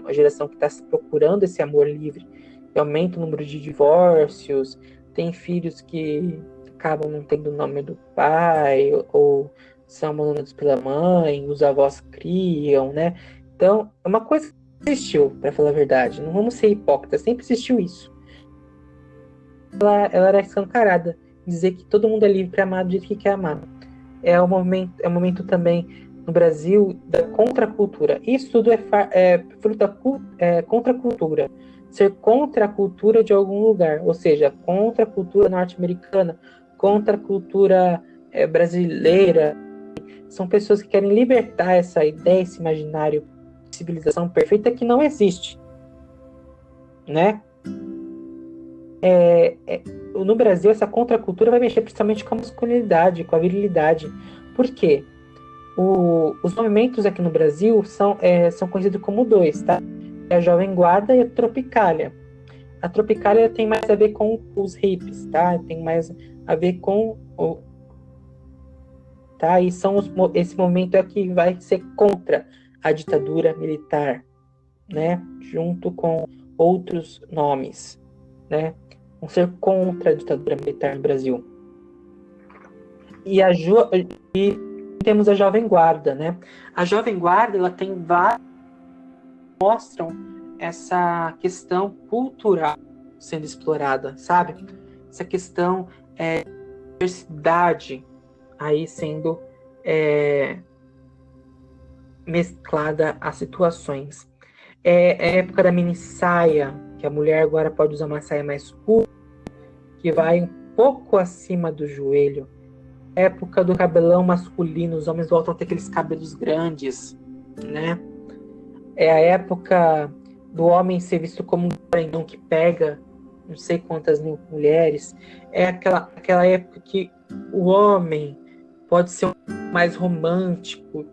[SPEAKER 2] a geração que está procurando esse amor livre, e aumenta o número de divórcios, tem filhos que acabam não tendo o nome do pai, ou são abandonados pela mãe, os avós criam, né? Então, é uma coisa que existiu, para falar a verdade. Não vamos ser hipócritas, sempre existiu isso. Ela era escancarada, dizer que todo mundo é livre para amar do jeito que quer amar. É um momento também no Brasil da contracultura. Isso tudo é fruto da contracultura. Ser contra a cultura de algum lugar, ou seja, contra a cultura norte-americana, contra a cultura brasileira. São pessoas que querem libertar essa ideia, esse imaginário de civilização perfeita que não existe, né? No Brasil, essa contracultura vai mexer principalmente com a masculinidade, com a virilidade. Por quê? Os movimentos aqui no Brasil são conhecidos como dois, tá? É a Jovem Guarda e a Tropicália. A Tropicália tem mais a ver com os hippies, tá? Tem mais a ver com tá? E esse movimento é que vai ser contra a ditadura militar, né? Junto com outros nomes, né? Vão ser contra a ditadura militar no Brasil. E temos a Jovem Guarda, né? A Jovem Guarda, ela tem vários que mostram essa questão cultural sendo explorada, sabe? Essa questão diversidade aí sendo mesclada a situações. É a época da mini saia, que a mulher agora pode usar uma saia mais curta, que vai um pouco acima do joelho. Época do cabelão masculino, os homens voltam a ter aqueles cabelos grandes, né? É a época do homem ser visto como um prendão que pega não sei quantas mil mulheres. É aquela época que o homem pode ser mais romântico,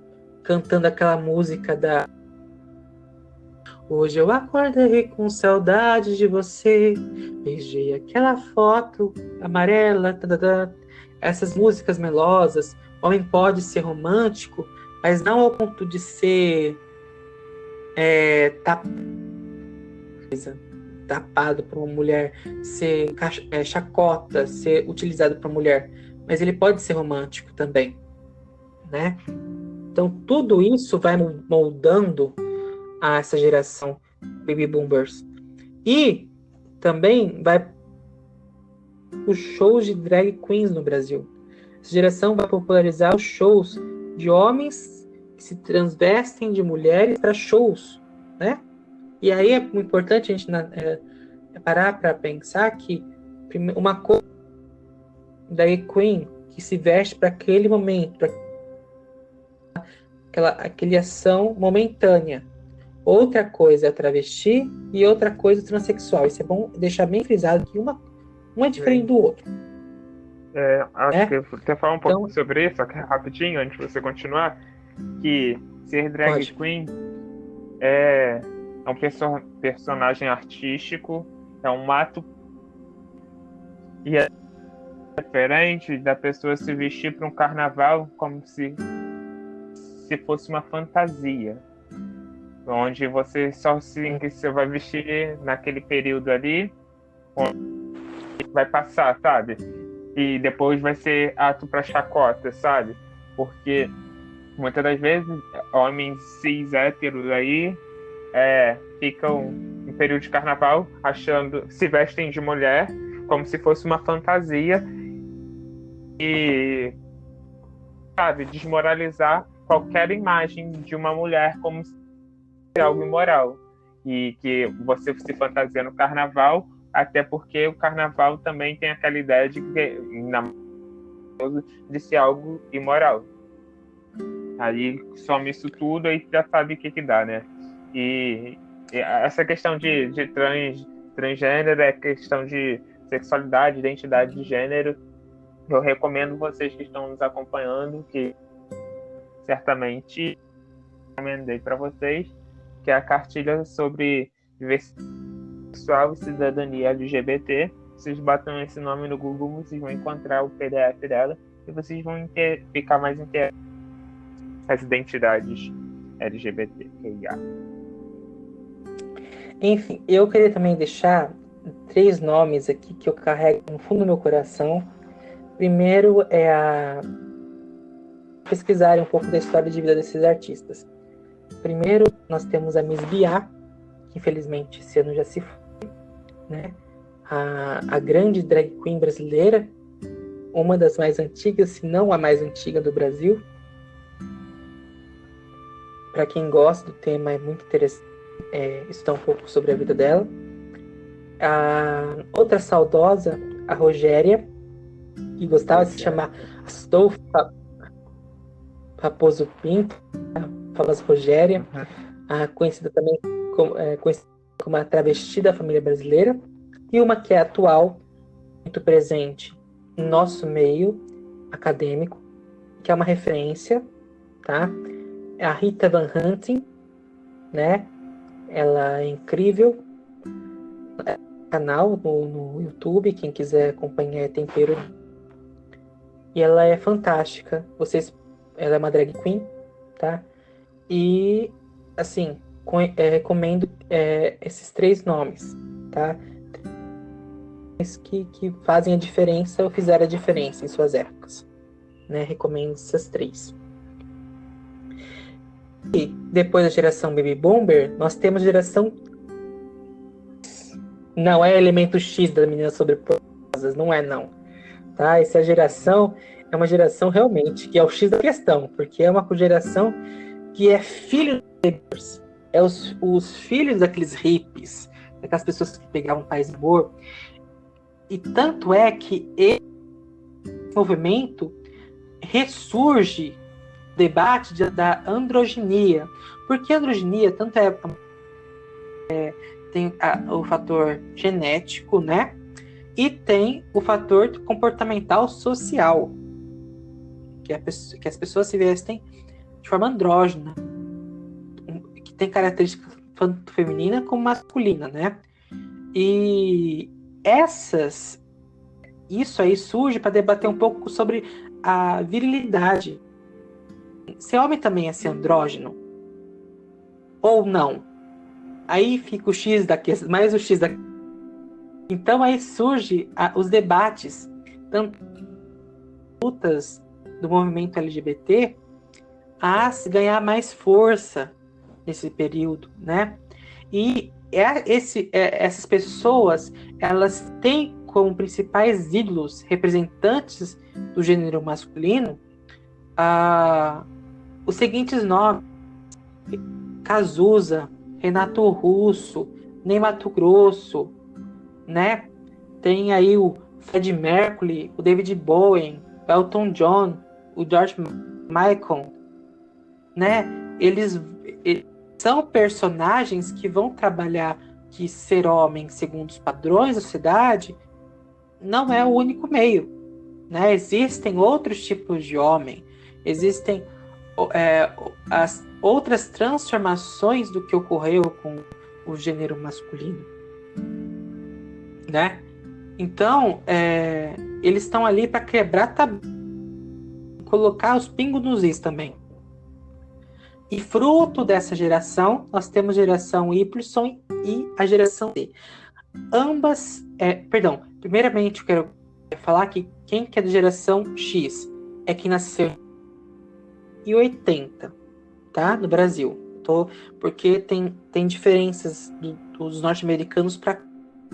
[SPEAKER 2] cantando aquela música da Hoje eu acordei com saudade de você, beijei aquela foto amarela, tadadá. Essas músicas melosas. O homem pode ser romântico, mas não ao ponto de ser tapado por uma mulher, ser chacota, ser utilizado por uma mulher, mas ele pode ser romântico também, né? Então tudo isso vai moldando a essa geração baby boomers. E também vai os shows de drag queens no Brasil. Essa geração vai popularizar os shows de homens que se transvestem de mulheres para shows, né? E aí é muito importante a gente parar para pensar que uma coisa drag queen que se veste para aquele momento, aquela ação momentânea. Outra coisa é travesti e outra coisa é transexual. Isso é bom deixar bem frisado que uma é diferente do outro.
[SPEAKER 1] Acho que você falar um pouco sobre isso, rapidinho, antes de você continuar, que ser drag queen é um personagem artístico, é um ato, e é diferente da pessoa se vestir para um carnaval como se fosse uma fantasia, onde você que você vai vestir naquele período ali, onde vai passar, sabe? E depois vai ser ato para chacota, sabe? Porque muitas das vezes homens cis héteros aí ficam em período de carnaval se vestem de mulher como se fosse uma fantasia e, sabe, desmoralizar qualquer imagem de uma mulher como se fosse algo imoral. E que você se fantasia no carnaval, até porque o carnaval também tem aquela ideia de ser algo imoral. Aí some isso tudo e já sabe o que dá, né? E essa questão de transgênero é questão de sexualidade, identidade de gênero. Eu recomendo vocês que estão nos acompanhando, que certamente recomendei para vocês, que é a cartilha sobre diversidade sexual e cidadania LGBT. Vocês batam esse nome no Google, vocês vão encontrar o PDF dela e vocês vão ficar mais interessados nas identidades LGBTQIA.
[SPEAKER 2] Enfim, eu queria também deixar 3 nomes aqui que eu carrego no fundo do meu coração. Primeiro é pesquisarem um pouco da história de vida desses artistas. Primeiro, nós temos a Miss Bia, que infelizmente esse ano já se foi, né? A grande drag queen brasileira, uma das mais antigas, se não a mais antiga do Brasil. Para quem gosta do tema, é muito interessante estudar um pouco sobre a vida dela. A outra saudosa, a Rogéria, que gostava de se chamar Astolfo Raposo Pinto, a famosa Rogéria, conhecida também como a travesti da família brasileira, e uma que é atual, muito presente no nosso meio acadêmico, que é uma referência, tá? É a Rita Van Hunting, né? Ela é incrível. Canal no YouTube, quem quiser acompanhar é Tempero. E ela é fantástica. Ela é uma drag queen, tá? E, assim, recomendo esses 3 nomes, tá? Que fazem a diferença ou fizeram a diferença em suas épocas, né? Recomendo essas 3. E depois da geração Baby Boomer, nós temos a geração... Não é elemento X da menina sobre prosas, não é não. Tá? Essa geração é uma geração realmente que é o X da questão, porque é uma geração que é filho dos os filhos daqueles hippies, daquelas pessoas que pegavam paz e amor. E tanto é que esse movimento ressurge o debate da androginia. Porque a androginia tanto tem o fator genético, né? E tem o fator comportamental social, que as pessoas se vestem de forma andrógena, que tem característica tanto feminina como masculina, né? E isso aí surge para debater um pouco sobre a virilidade. Se homem também é ser andrógeno ou não? Aí fica o X da questão, mais o X da... Então aí surge os debates, tanto lutas do movimento LGBT a se ganhar mais força nesse período, né? E essas pessoas, elas têm como principais ídolos, representantes do gênero masculino, os seguintes nomes: Cazuza, Renato Russo, Ney Matogrosso, né? Tem aí o Freddie Mercury, o David Bowie, o Elton John, o George Michael, né? Eles são personagens que vão trabalhar que ser homem, segundo os padrões da sociedade, não é o único meio, né? Existem outros tipos de homem, existem as outras transformações do que ocorreu com o gênero masculino, né? Então, eles estão ali para quebrar colocar os pingos nos is também. E fruto dessa geração, nós temos a geração Y e a geração Z. Ambas, primeiramente eu quero falar que quem que é da geração X é quem nasceu em 80, tá? No Brasil. Porque tem diferenças dos norte-americanos para,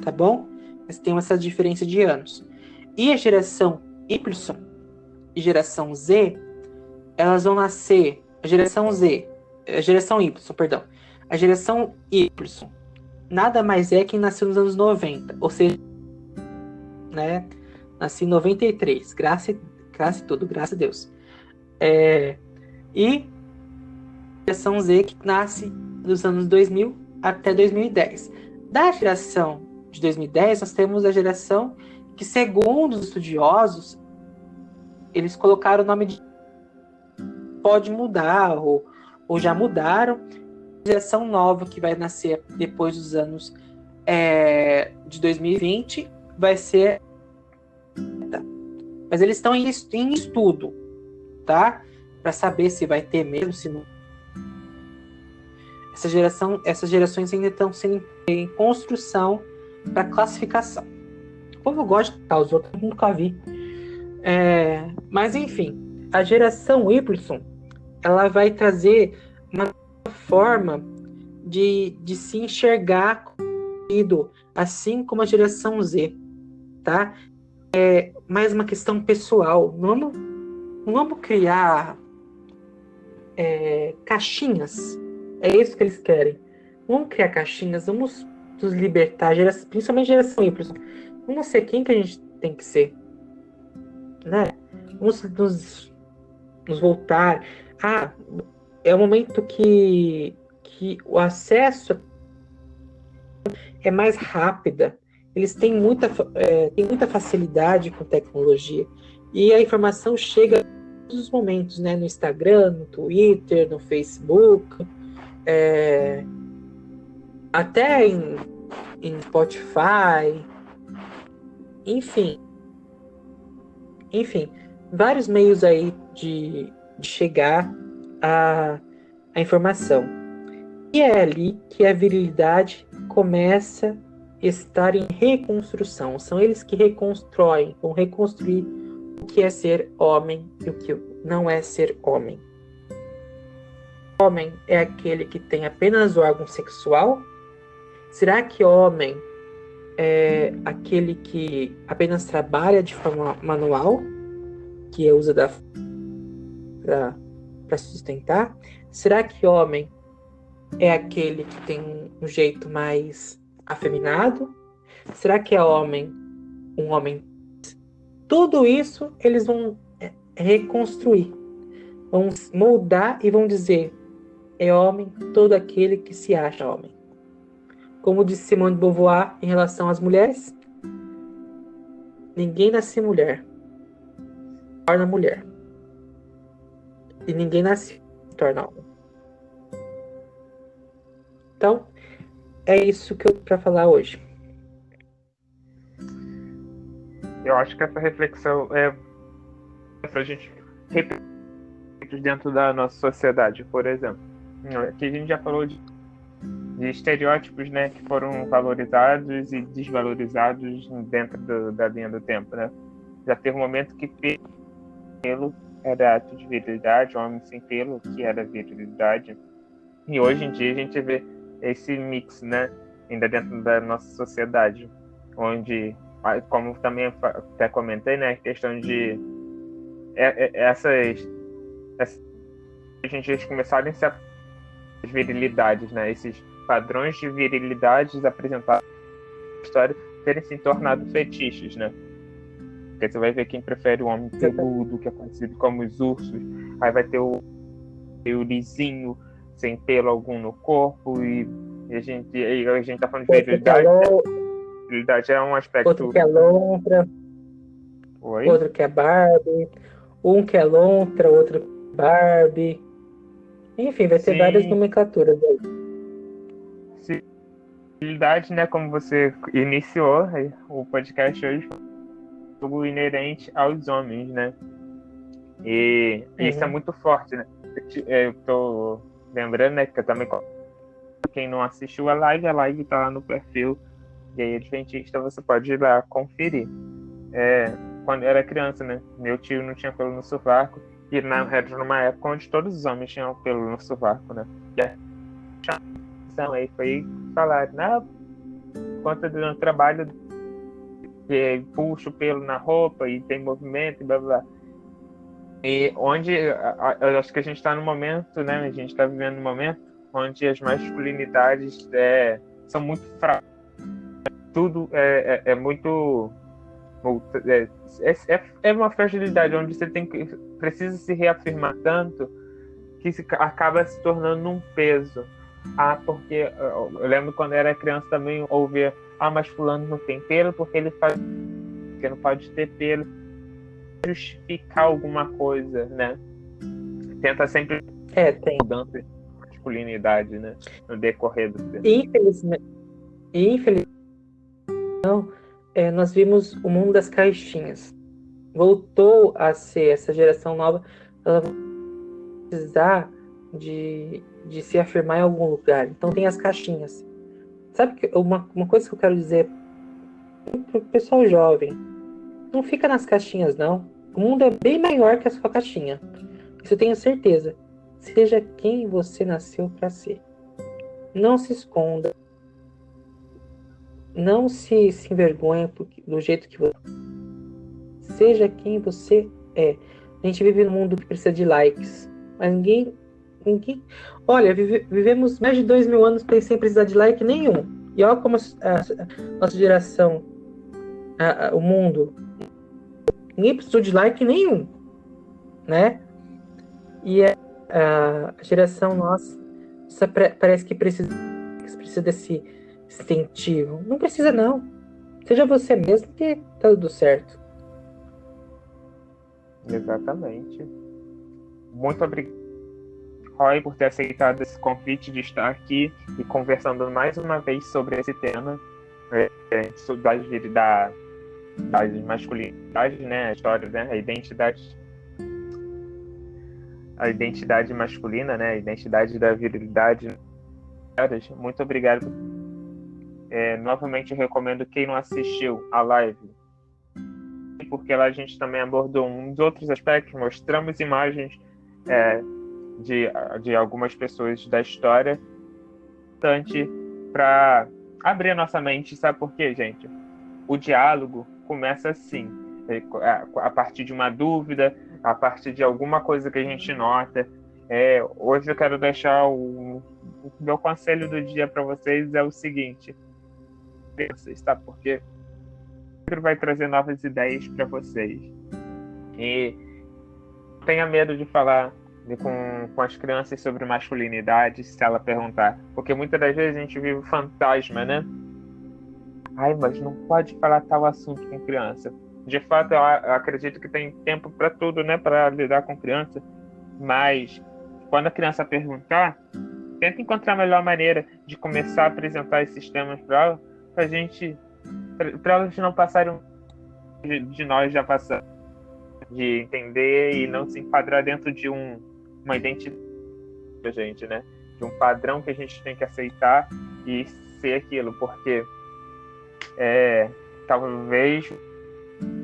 [SPEAKER 2] tá bom? Mas tem essa diferença de anos. E a geração Y e geração Z, elas vão nascer, a geração Y, perdão. A geração Y nada mais é quem nasceu nos anos 90, ou seja, né? Nasci em 93, graças a Deus. E a geração Z que nasce dos anos 2000 até 2010. Da geração de 2010, nós temos a geração que, segundo os estudiosos, eles colocaram o nome de pode mudar, ou já mudaram. A geração nova que vai nascer depois dos anos de 2020 vai ser... Mas eles estão em estudo, tá? Para saber se vai ter mesmo, se não. Essas gerações ainda estão sendo em construção para classificação. O povo gosta de os outros eu nunca vi. Mas enfim, a geração Y, ela vai trazer uma forma de se enxergar, assim como a geração Z, tá? É mais uma questão pessoal. Não vamos criar caixinhas. É isso que eles querem. Vamos criar caixinhas, vamos nos libertar, principalmente a geração Y. Vamos ser quem que a gente tem que ser, né? Vamos nos voltar. É o momento que o acesso é mais rápida. Eles têm muita facilidade com tecnologia. E a informação chega em todos os momentos, né? No Instagram, no Twitter, no Facebook, até em Spotify. Enfim, vários meios aí de chegar à informação. E é ali que a virilidade começa a estar em reconstrução. São eles que reconstroem, vão reconstruir o que é ser homem e o que não é ser homem. Homem é aquele que tem apenas o órgão sexual? Será que homem é aquele que apenas trabalha de forma manual, que usa para sustentar? Será que homem é aquele que tem um jeito mais afeminado? Será que é um homem? Tudo isso eles vão reconstruir, vão moldar e vão dizer: é homem todo aquele que se acha homem. Como disse Simone de Beauvoir em relação às mulheres, ninguém nasce mulher, torna mulher. E ninguém nasce torna homem. Então, é isso que eu tenho para falar hoje.
[SPEAKER 1] Eu acho que essa reflexão é para a gente repetir dentro da nossa sociedade, por exemplo. Aqui a gente já falou de estereótipos, né, que foram valorizados e desvalorizados dentro da linha do tempo, né? Já teve um momento que pelo era ato de virilidade, homem sem pelo, que era virilidade. E hoje em dia a gente vê esse mix, né, ainda dentro da nossa sociedade, onde, como também até comentei, né, a questão de essas a gente começaram a ser as virilidades, né, esses padrões de virilidades apresentados na história terem se tornado fetiches, né? Porque você vai ver quem prefere o homem peludo, que é conhecido como os ursos. Aí vai ter meio lisinho, sem pelo algum no corpo, e a gente tá falando de virilidade. Virilidade é um aspecto.
[SPEAKER 2] Outro que é lontra,
[SPEAKER 1] Oi?
[SPEAKER 2] outro que é Barbie, um que é lontra, outro que é Barbie. Enfim, vai ter várias nomenclaturas aí.
[SPEAKER 1] Sim. Virilidade, né, como você iniciou o podcast hoje, algo inerente aos homens, né? E isso é muito forte, né? Eu tô lembrando, né, que eu também, quem não assistiu a live tá lá no perfil Gay Adventista, você pode ir lá conferir. Quando eu era criança, né, meu tio não tinha pelo no sovaco, e na verdade numa época onde todos os homens tinham pelo no sovaco, né? E aí foi falar, não, por conta do trabalho, puxa o pelo na roupa e tem movimento e blá blá. E onde eu acho que a gente está no momento, né? A gente está vivendo um momento onde as masculinidades são muito fracas. Tudo é muito. É uma fragilidade onde você precisa se reafirmar tanto que acaba se tornando um peso. Porque eu lembro quando eu era criança também ouvia, mas fulano não tem pelo porque porque não pode ter pelo. Justificar alguma coisa, né? Tenta sempre
[SPEAKER 2] tem
[SPEAKER 1] mudança de masculinidade, né? No decorrer do tempo.
[SPEAKER 2] Infelizmente, nós vimos o mundo das caixinhas. Voltou a ser essa geração nova, ela vai precisar de se afirmar em algum lugar. Então tem as caixinhas. Sabe que uma coisa que eu quero dizer pro pessoal jovem, não fica nas caixinhas, não. O mundo é bem maior que a sua caixinha. Isso eu tenho certeza. Seja quem você nasceu para ser. Não se esconda. Não se envergonhe do jeito que você é. Seja quem você é. A gente vive num mundo que precisa de likes. Mas ninguém... Olha, vivemos mais de 2000 anos sem precisar de like nenhum. E olha como a nossa geração, o mundo, ninguém precisou de like nenhum, né? E a geração nossa parece que precisa desse incentivo. Não precisa, não. Seja você mesmo que tá tudo certo.
[SPEAKER 1] Exatamente. Muito obrigado, Roy, por ter aceitado esse convite de estar aqui e conversando mais uma vez sobre esse tema das masculinidades, né? A história, né? A identidade masculina, né? A identidade da virilidade. Muito obrigado. Novamente eu recomendo quem não assistiu a live, porque lá a gente também abordou uns outros aspectos, mostramos imagens de algumas pessoas da história, bastante para abrir a nossa mente. Sabe por quê, gente? O diálogo começa assim, a partir de uma dúvida, a partir de alguma coisa que a gente nota. Hoje eu quero deixar o meu conselho do dia para vocês é o seguinte: sabe por quê? Pedro vai trazer novas ideias para vocês. E não tenha medo de falar com as crianças sobre masculinidade, se ela perguntar. Porque muitas das vezes a gente vive o fantasma, né? Mas não pode falar tal assunto com criança. De fato, eu acredito que tem tempo para tudo, né? Para lidar com criança. Mas quando a criança perguntar, tenta encontrar a melhor maneira de começar a apresentar esses temas para ela, para elas não passarem de nós já passamos, de entender e não se enquadrar dentro de uma identidade da gente, né? De um padrão que a gente tem que aceitar e ser aquilo, porque talvez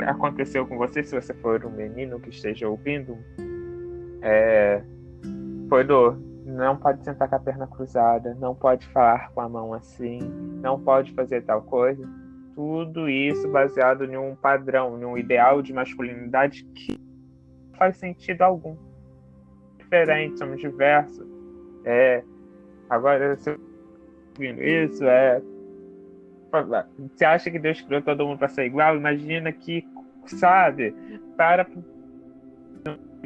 [SPEAKER 1] aconteceu com você, se você for um menino que esteja ouvindo, foi não pode sentar com a perna cruzada, não pode falar com a mão assim, não pode fazer tal coisa. Tudo isso baseado em um padrão, em um ideal de masculinidade que não faz sentido algum. Diferente, somos diversos. Agora, se eu ouvindo isso, você acha que Deus criou todo mundo para ser igual? Imagina que, sabe, para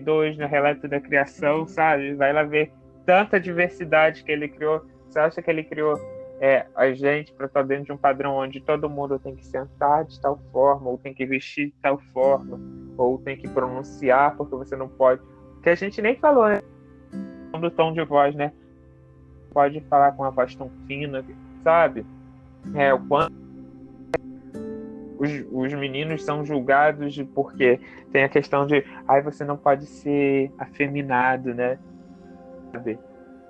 [SPEAKER 1] 2, no relato da criação, sabe? Vai lá ver tanta diversidade que ele criou. Você acha que ele criou a gente para estar dentro de um padrão onde todo mundo tem que sentar de tal forma, ou tem que vestir de tal forma, ou tem que pronunciar porque você não pode. Que a gente nem falou, né? Do tom de voz, né? Pode falar com uma voz tão fina, sabe? O quanto os meninos são julgados porque tem a questão de você não pode ser afeminado, né?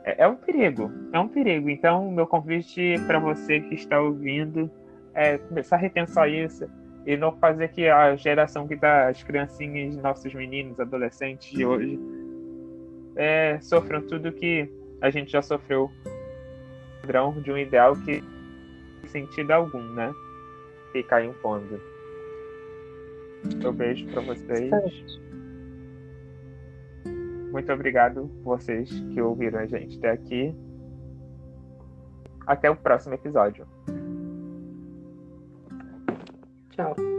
[SPEAKER 1] É um perigo, é um perigo. Então, meu convite para você que está ouvindo é começar a repensar isso e não fazer que a geração que tá, as criancinhas, nossos meninos, adolescentes de hoje, sofram tudo que a gente já sofreu, padrão de um ideal que não tem sentido algum, né? Ficar impondo. Eu beijo para vocês. Muito obrigado vocês que ouviram a gente até aqui. Até o próximo episódio.
[SPEAKER 2] Tchau.